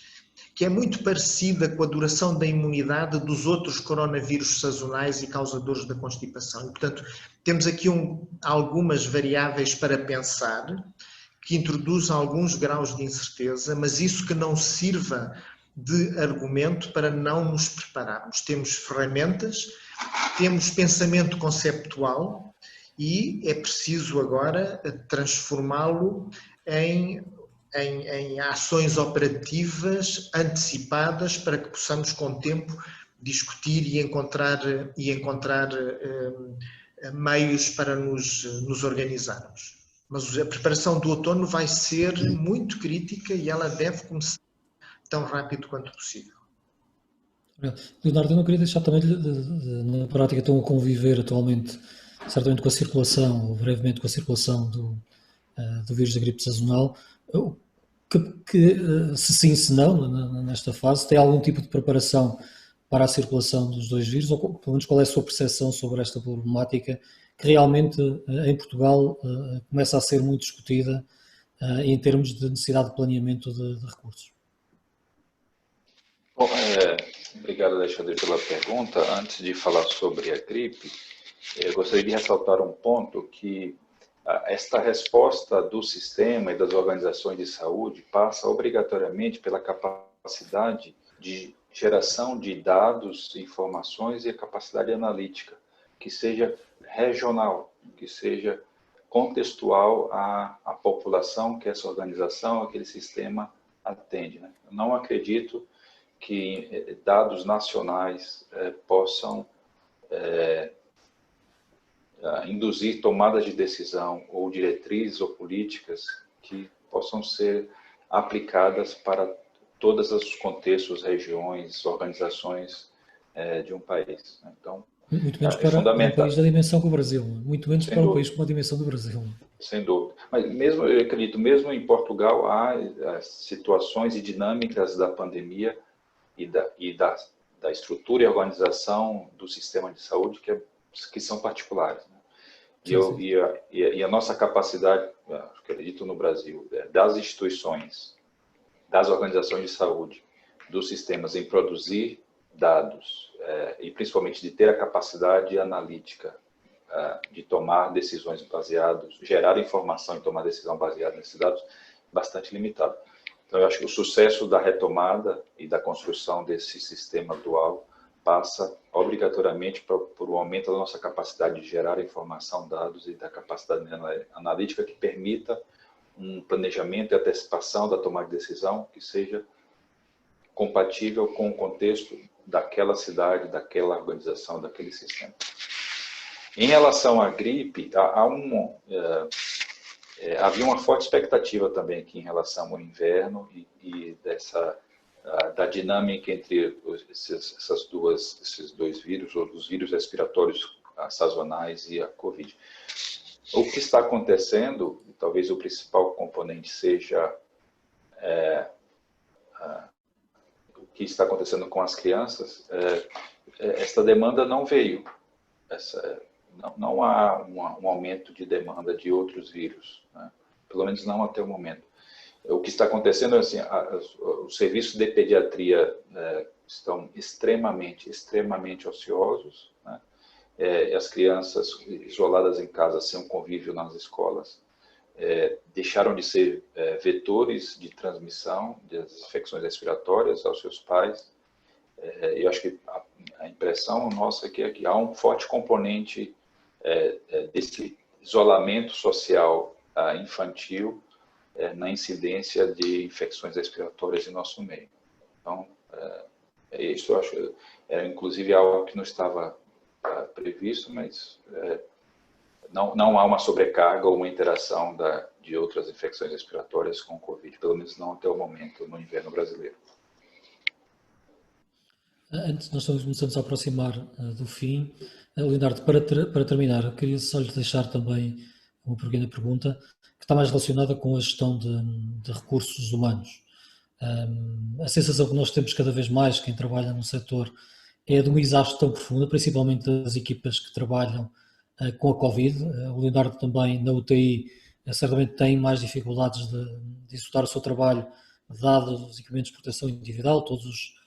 que é muito parecida com a duração da imunidade dos outros coronavírus sazonais e causadores da constipação. E, portanto, temos aqui algumas variáveis para pensar, que introduzem alguns graus de incerteza, mas isso que não sirva de argumento para não nos prepararmos. Temos ferramentas, temos pensamento conceptual e é preciso agora transformá-lo em ações operativas antecipadas para que possamos, com o tempo, discutir e encontrar meios para nos organizarmos. Mas a preparação do outono vai ser muito crítica e ela deve começar tão rápido quanto possível. Leonardo, eu não queria deixar também na prática estão a conviver atualmente, certamente com a circulação, ou brevemente com a circulação do vírus da gripe sazonal. Se sim, se não, nesta fase, tem algum tipo de preparação para a circulação dos dois vírus, ou pelo menos qual é a sua percepção sobre esta problemática, que realmente em Portugal começa a ser muito discutida em termos de necessidade de planeamento de recursos? Bom, obrigado, Alexandre, pela pergunta. Antes de falar sobre a gripe, eu gostaria de ressaltar um ponto que esta resposta do sistema e das organizações de saúde passa obrigatoriamente pela capacidade de geração de dados, informações e a capacidade analítica, que seja regional, que seja contextual à população que essa organização, aquele sistema atende, né? Eu não acredito que dados nacionais possam induzir tomadas de decisão ou diretrizes ou políticas que possam ser aplicadas para todos os contextos, regiões, organizações de um país. Então, muito menos para um país da dimensão que o Brasil, muito menos para um país com a dimensão do Brasil. Sem dúvida. Mas mesmo, eu acredito, mesmo em Portugal, há situações e dinâmicas da pandemia e da estrutura e organização do sistema de saúde que são particulares, né? E a nossa capacidade, acredito no Brasil, das instituições, das organizações de saúde, dos sistemas em produzir dados, e principalmente de ter a capacidade analítica de tomar decisões baseadas, gerar informação e tomar decisão baseada nesses dados, bastante limitado. Então, eu acho que o sucesso da retomada e da construção desse sistema dual passa obrigatoriamente por um aumento da nossa capacidade de gerar informação, dados e da capacidade analítica que permita um planejamento e antecipação da tomada de decisão que seja compatível com o contexto daquela cidade, daquela organização, daquele sistema. Em relação à gripe, havia uma forte expectativa também aqui em relação ao inverno e da dinâmica entre esses dois vírus, ou dos vírus respiratórios sazonais e a Covid. O que está acontecendo, talvez o principal componente seja o que está acontecendo com as crianças, esta demanda não veio. Não há um aumento de demanda de outros vírus, né? Pelo menos não até o momento. O que está acontecendo é assim, os serviços de pediatria estão extremamente ociosos, né? As crianças isoladas em casa, sem um convívio nas escolas, deixaram de ser vetores de transmissão das infecções respiratórias aos seus pais. Eu acho que a impressão nossa é que há um forte componente desse isolamento social infantil na incidência de infecções respiratórias em nosso meio. Então, isso eu acho era inclusive algo que não estava previsto, mas não há uma sobrecarga ou uma interação de outras infecções respiratórias com o Covid, pelo menos não até o momento, no inverno brasileiro. Antes, nós estamos começando a aproximar do fim. Leonardo, para terminar, queria só lhe deixar também uma pequena pergunta que está mais relacionada com a gestão de recursos humanos. A sensação que nós temos cada vez mais, quem trabalha no setor, é de uma exaustão profunda, principalmente das equipas que trabalham com a Covid. O Leonardo também, na UTI, certamente tem mais dificuldades de executar o seu trabalho, dado os equipamentos de proteção individual, todos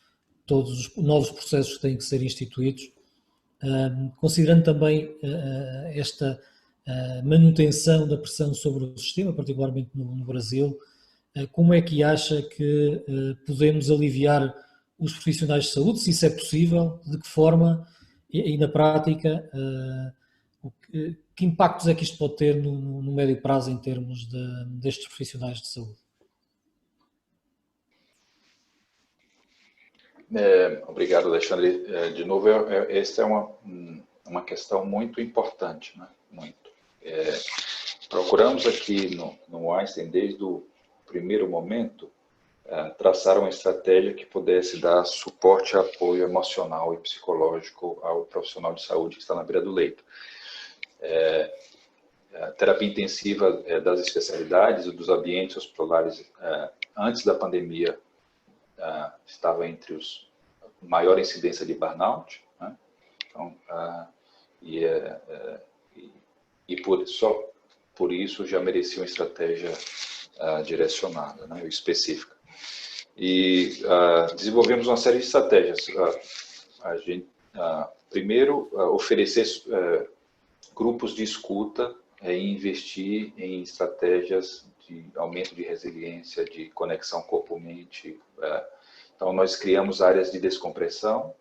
os novos processos que têm que ser instituídos, considerando também esta manutenção da pressão sobre o sistema, particularmente no Brasil, como é que acha que podemos aliviar os profissionais de saúde, se isso é possível, de que forma e na prática, que impactos é que isto pode ter no médio prazo em termos destes profissionais de saúde? Obrigado, Alexandre. De novo, essa é uma questão muito importante, né? Muito. Procuramos aqui no Einstein, desde o primeiro momento, traçar uma estratégia que pudesse dar suporte e apoio emocional e psicológico ao profissional de saúde que está na beira do leito. A terapia intensiva das especialidades e dos ambientes hospitalares, antes da pandemia, estava entre os maior incidência de burnout, né? Então, só por isso já merecia uma estratégia direcionada, né, específica. E desenvolvemos uma série de estratégias. Primeiro, oferecer grupos de escuta e investir em estratégias de aumento de resiliência, de conexão corpo-mente. Então, nós criamos áreas de descompressão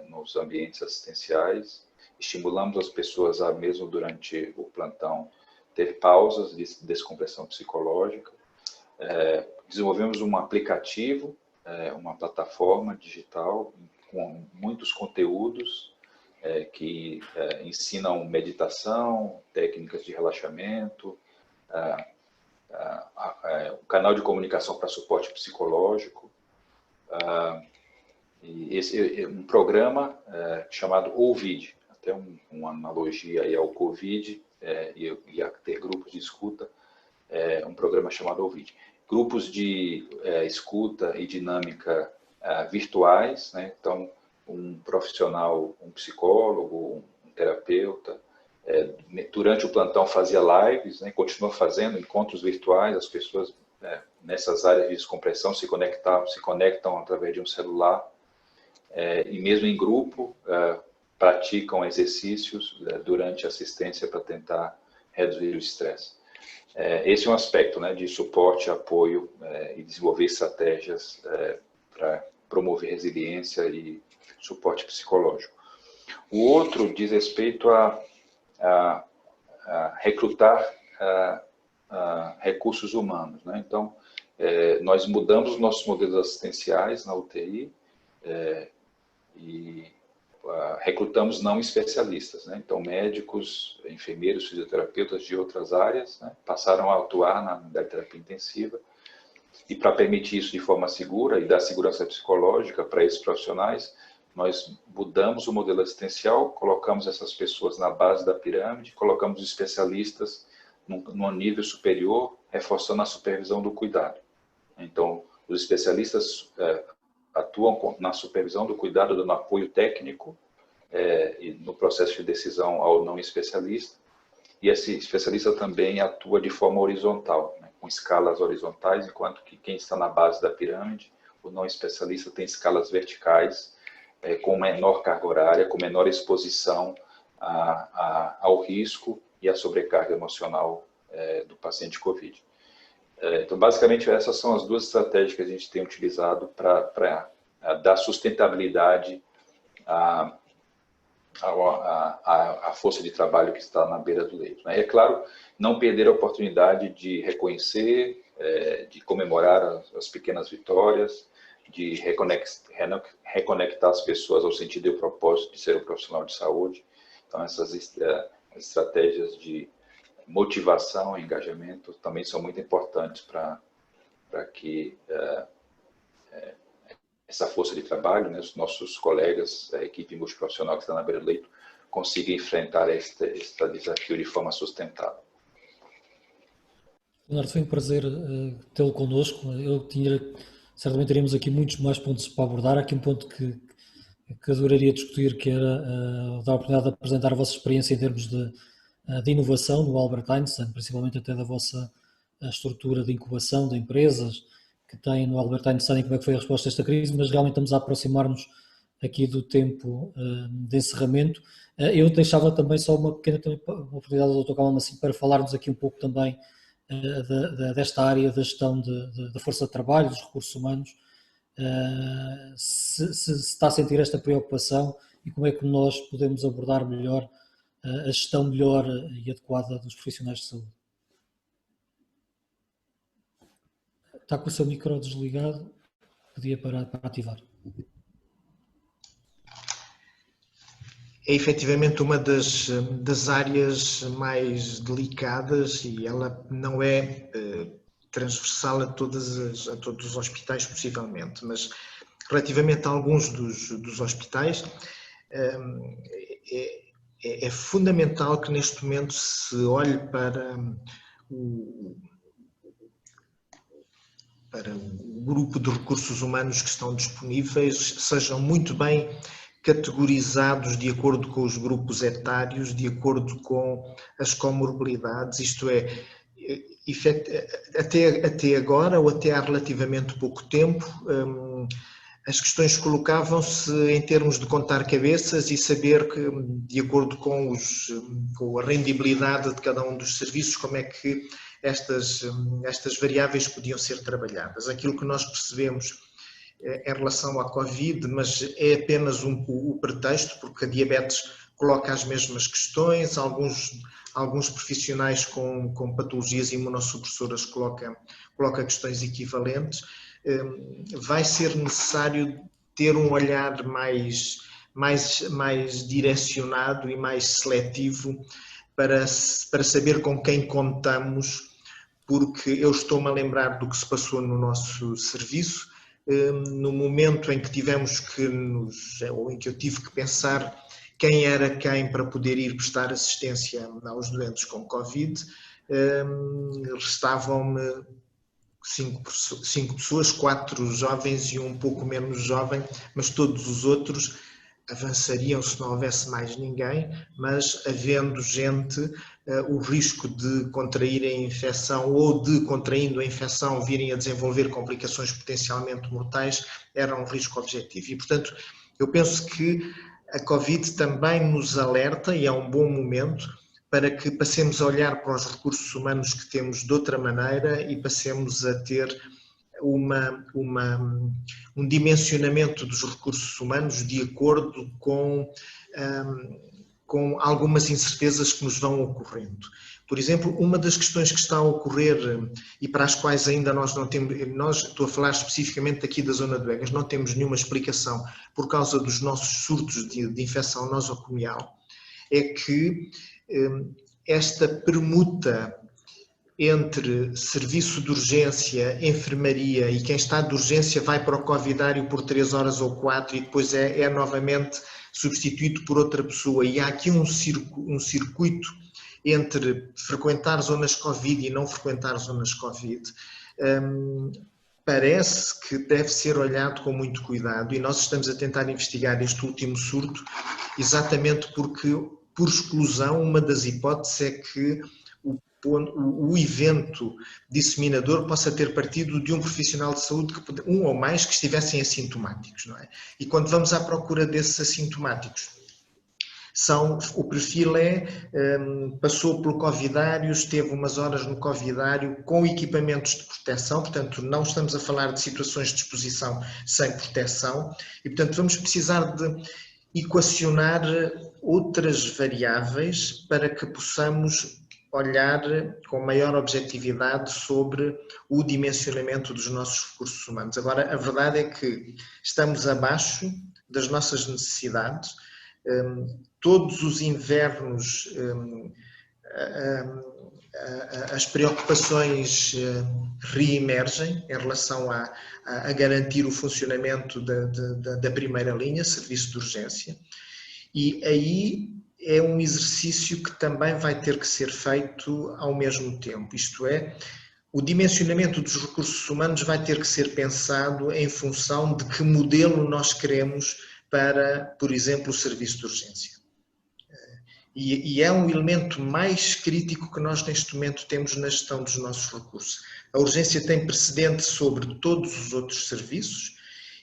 nos ambientes assistenciais, estimulamos as pessoas mesmo durante o plantão, ter pausas de descompressão psicológica. Desenvolvemos um aplicativo, uma plataforma digital com muitos conteúdos que ensinam meditação, técnicas de relaxamento, um canal de comunicação para suporte psicológico, e um programa chamado OVID, até uma analogia aí ao Covid e a ter grupos de escuta, um programa chamado OVID. Grupos de escuta e dinâmica virtuais, né? Então, um profissional, um psicólogo, um terapeuta, durante o plantão fazia lives, né? Continua fazendo encontros virtuais, as pessoas nessas áreas de descompressão se conectam através de um celular, e mesmo em grupo, praticam exercícios durante a assistência para tentar reduzir o estresse. Esse é um aspecto, né, de suporte, apoio e desenvolver estratégias para promover resiliência e suporte psicológico. O outro diz respeito a recrutar recursos humanos, né? Então, nós mudamos nossos modelos assistenciais na UTI e recrutamos não especialistas, né? Então, médicos, enfermeiros, fisioterapeutas de outras áreas, né, passaram a atuar na unidade de terapia intensiva. E para permitir isso de forma segura e dar segurança psicológica para esses profissionais, nós mudamos o modelo assistencial, colocamos essas pessoas na base da pirâmide, colocamos especialistas num nível superior, reforçando a supervisão do cuidado. Então, os especialistas atuam na supervisão do cuidado, dando apoio técnico e no processo de decisão ao não especialista. E esse especialista também atua de forma horizontal, né, com escalas horizontais, enquanto que quem está na base da pirâmide, o não especialista, tem escalas verticais, com menor carga horária, com menor exposição ao risco e à sobrecarga emocional do paciente COVID. Então, basicamente, essas são as duas estratégias que a gente tem utilizado para dar sustentabilidade à força de trabalho que está na beira do leito. E, é claro, não perder a oportunidade de reconhecer, de comemorar as pequenas vitórias, de reconectar as pessoas ao sentido e ao propósito de ser um profissional de saúde. Então, essas estratégias de motivação e engajamento também são muito importantes para que essa força de trabalho, os nossos colegas, a equipe multiprofissional que está na beira do leito, consiga enfrentar este desafio de forma sustentável. Leonardo, foi um prazer tê-lo connosco. Certamente teríamos aqui muitos mais pontos para abordar. Há aqui um ponto que adoraria discutir, que era dar a oportunidade de apresentar a vossa experiência em termos de inovação no Albert Einstein, principalmente até da vossa estrutura de incubação de empresas que tem no Albert Einstein e como é que foi a resposta a esta crise, mas realmente estamos a aproximar-nos aqui do tempo de encerramento. Eu deixava também só uma pequena oportunidade ao Dr. Kamal Massim para falarmos aqui um pouco também desta área da gestão da força de trabalho, dos recursos humanos, se está a sentir esta preocupação e como é que nós podemos abordar melhor a gestão melhor e adequada dos profissionais de saúde. Está com o seu micro desligado, pedia para ativar. É efetivamente uma das áreas mais delicadas e ela não é transversal a todos os hospitais possivelmente, mas relativamente a alguns dos hospitais é fundamental que neste momento se olhe para o grupo de recursos humanos que estão disponíveis, sejam muito bem categorizados de acordo com os grupos etários, de acordo com as comorbilidades, isto é, até agora ou até há relativamente pouco tempo, as questões colocavam-se em termos de contar cabeças e saber que, de acordo com a rendibilidade de cada um dos serviços, como é que estas variáveis podiam ser trabalhadas. Aquilo que nós percebemos em relação à Covid, mas é apenas o pretexto, porque a diabetes coloca as mesmas questões, alguns profissionais com patologias imunossupressoras coloca questões equivalentes. Vai ser necessário ter um olhar mais direcionado e mais seletivo para saber com quem contamos, porque eu estou-me a lembrar do que se passou no nosso serviço, no momento em que ou em que eu tive que pensar quem era quem para poder ir prestar assistência aos doentes com Covid, restavam-me 5 pessoas, 4 jovens e um pouco menos jovem, mas todos os outros avançariam se não houvesse mais ninguém, mas havendo gente, o risco de contrair a infecção ou de, contraindo a infecção, virem a desenvolver complicações potencialmente mortais, era um risco objetivo. E, portanto, eu penso que a Covid também nos alerta, e é um bom momento, para que passemos a olhar para os recursos humanos que temos de outra maneira e passemos a ter um dimensionamento dos recursos humanos de acordo com algumas incertezas que nos vão ocorrendo. Por exemplo, uma das questões que está a ocorrer e para as quais ainda nós não temos, estou a falar especificamente aqui da zona do Egas, não temos nenhuma explicação por causa dos nossos surtos de infecção nosocomial, é que esta permuta entre serviço de urgência, enfermaria e quem está de urgência vai para o covidário por 3 horas ou 4 e depois é novamente substituído por outra pessoa, e há aqui um circuito entre frequentar zonas Covid e não frequentar zonas Covid, parece que deve ser olhado com muito cuidado, e nós estamos a tentar investigar este último surto exatamente porque, por exclusão, uma das hipóteses é que o evento disseminador possa ter partido de um profissional de saúde, um ou mais, que estivessem assintomáticos, não é? E quando vamos à procura desses assintomáticos, O perfil passou pelo covidário, esteve umas horas no covidário com equipamentos de proteção, portanto não estamos a falar de situações de exposição sem proteção e portanto vamos precisar de equacionar outras variáveis para que possamos olhar com maior objetividade sobre o dimensionamento dos nossos recursos humanos. Agora, a verdade é que estamos abaixo das nossas necessidades. Todos os invernos as preocupações reemergem em relação a garantir o funcionamento da primeira linha, serviço de urgência, e aí é um exercício que também vai ter que ser feito ao mesmo tempo, isto é, o dimensionamento dos recursos humanos vai ter que ser pensado em função de que modelo nós queremos para, por exemplo, o serviço de urgência. E é um elemento mais crítico que nós neste momento temos na gestão dos nossos recursos. A urgência tem precedente sobre todos os outros serviços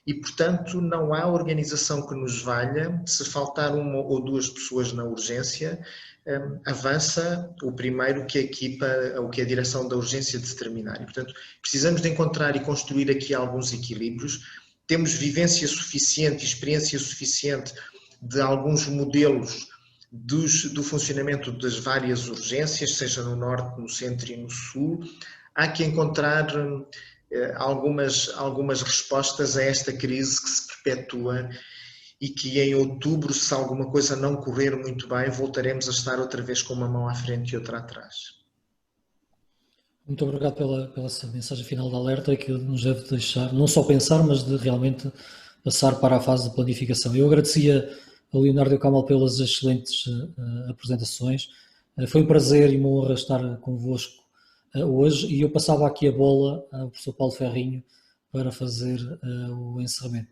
e, portanto, não há organização que nos valha. Se faltar uma ou duas pessoas na urgência, avança o primeiro que a equipa, ou que a direção da urgência determinar. E, portanto, precisamos de encontrar e construir aqui alguns equilíbrios. Temos vivência suficiente, experiência suficiente de alguns modelos do funcionamento das várias urgências, seja no norte, no centro e no sul. Há que encontrar algumas respostas a esta crise que se perpetua e que em outubro, se alguma coisa não correr muito bem, voltaremos a estar outra vez com uma mão à frente e outra atrás. Muito obrigado pela essa mensagem final de alerta que nos deve deixar, não só pensar, mas de realmente passar para a fase de planificação. Eu agradecia ao Leonardo e ao Kamal pelas excelentes apresentações. Foi um prazer e uma honra estar convosco hoje e eu passava aqui a bola ao professor Paulo Ferrinho para fazer o encerramento.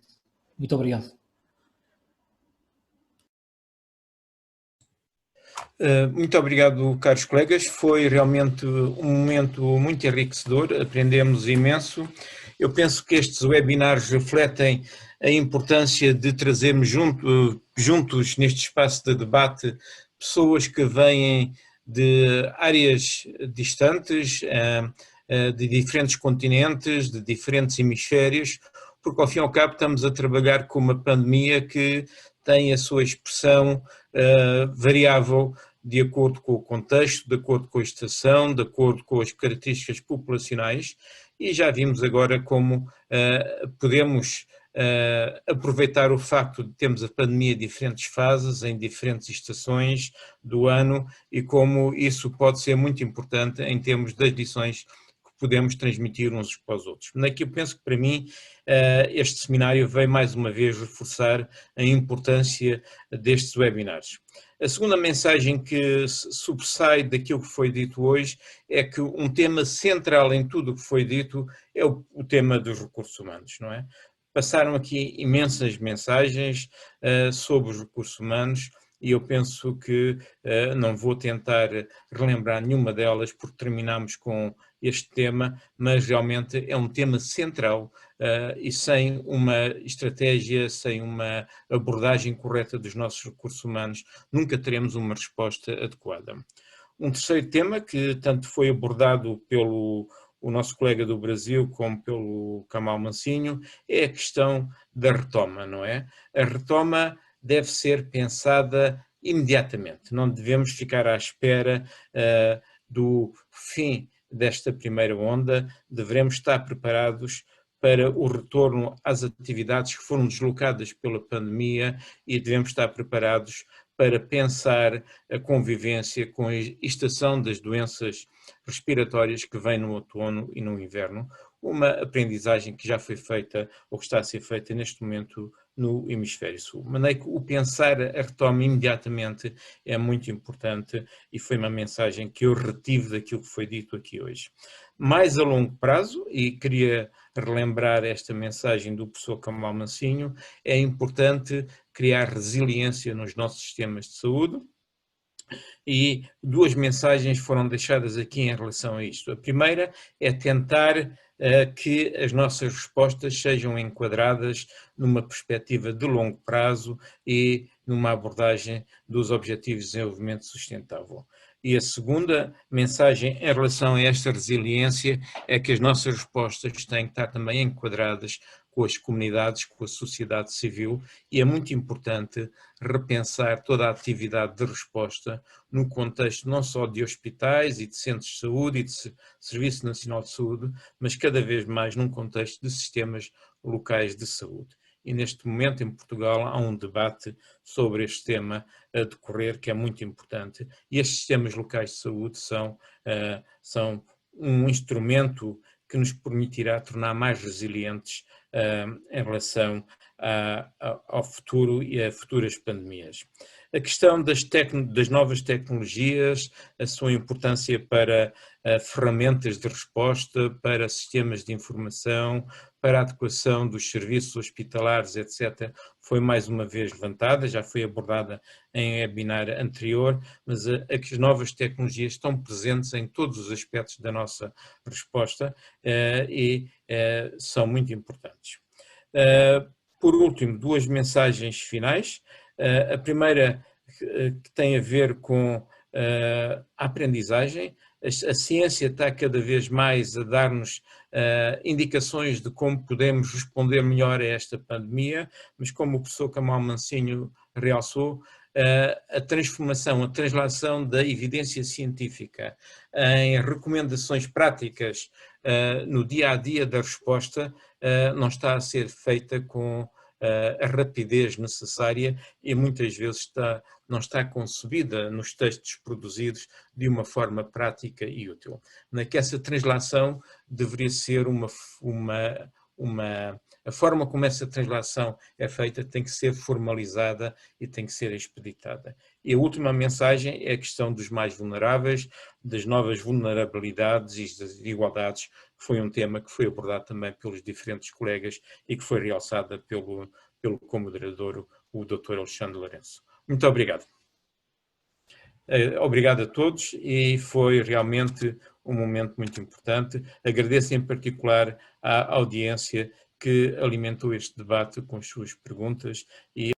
Muito obrigado. Muito obrigado, caros colegas. Foi realmente um momento muito enriquecedor, aprendemos imenso. Eu penso que estes webinars refletem a importância de trazermos juntos neste espaço de debate pessoas que vêm de áreas distantes, de diferentes continentes, de diferentes hemisférios, porque ao fim e ao cabo estamos a trabalhar com uma pandemia que tem a sua expressão variável de acordo com o contexto, de acordo com a estação, de acordo com as características populacionais e já vimos agora como podemos aproveitar o facto de termos a pandemia em diferentes fases, em diferentes estações do ano e como isso pode ser muito importante em termos das lições que podemos transmitir uns para os outros. Daqui eu penso que para mim este seminário veio mais uma vez reforçar a importância destes webinars. A segunda mensagem que sobressai daquilo que foi dito hoje é que um tema central em tudo o que foi dito é o tema dos recursos humanos, não é? Passaram aqui imensas mensagens sobre os recursos humanos e eu penso que não vou tentar relembrar nenhuma delas porque terminamos com este tema, mas realmente é um tema central e sem uma estratégia, sem uma abordagem correta dos nossos recursos humanos, nunca teremos uma resposta adequada. Um terceiro tema que tanto foi abordado pelo o nosso colega do Brasil, como pelo Kamal Mansinho, é a questão da retoma, não é? A retoma deve ser pensada imediatamente, não devemos ficar à espera do fim desta primeira onda, devemos estar preparados para o retorno às atividades que foram deslocadas pela pandemia e devemos estar preparados para pensar a convivência com a estação das doenças respiratórias que vem no outono e no inverno, uma aprendizagem que já foi feita ou que está a ser feita neste momento no hemisfério sul. De maneira que o pensar a retoma imediatamente é muito importante e foi uma mensagem que eu retive daquilo que foi dito aqui hoje. Mais a longo prazo, e queria relembrar esta mensagem do professor Kamal Mansinho, é importante criar resiliência nos nossos sistemas de saúde e duas mensagens foram deixadas aqui em relação a isto. A primeira é tentar que as nossas respostas sejam enquadradas numa perspectiva de longo prazo e numa abordagem dos Objetivos de Desenvolvimento Sustentável. E a segunda mensagem em relação a esta resiliência é que as nossas respostas têm que estar também enquadradas com as comunidades, com a sociedade civil, e é muito importante repensar toda a atividade de resposta no contexto não só de hospitais e de centros de saúde e de Serviço Nacional de Saúde, mas cada vez mais num contexto de sistemas locais de saúde. E neste momento em Portugal há um debate sobre este tema a decorrer que é muito importante, e estes sistemas locais de saúde são um instrumento que nos permitirá tornar mais resilientes em relação ao futuro e a futuras pandemias. A questão das novas tecnologias, a sua importância para ferramentas de resposta, para sistemas de informação, para a adequação dos serviços hospitalares, etc., foi mais uma vez levantada, já foi abordada em webinar anterior, mas as novas tecnologias estão presentes em todos os aspectos da nossa resposta e são muito importantes. Por último, duas mensagens finais. A primeira que tem a ver com a aprendizagem. A ciência está cada vez mais a dar-nos indicações de como podemos responder melhor a esta pandemia, mas como o professor Camal Mansinho realçou, a transformação, a translação da evidência científica em recomendações práticas no dia-a-dia da resposta não está a ser feita com a rapidez necessária e muitas vezes não está concebida nos textos produzidos de uma forma prática e útil. Que essa translação deveria ser a forma como essa translação é feita tem que ser formalizada e tem que ser expeditada. E a última mensagem é a questão dos mais vulneráveis, das novas vulnerabilidades e das desigualdades, que foi um tema que foi abordado também pelos diferentes colegas e que foi realçada pelo co-moderador, o Dr. Alexandre Lourenço. Muito obrigado. Obrigado a todos e foi realmente um momento muito importante. Agradeço em particular à audiência que alimentou este debate com as suas perguntas e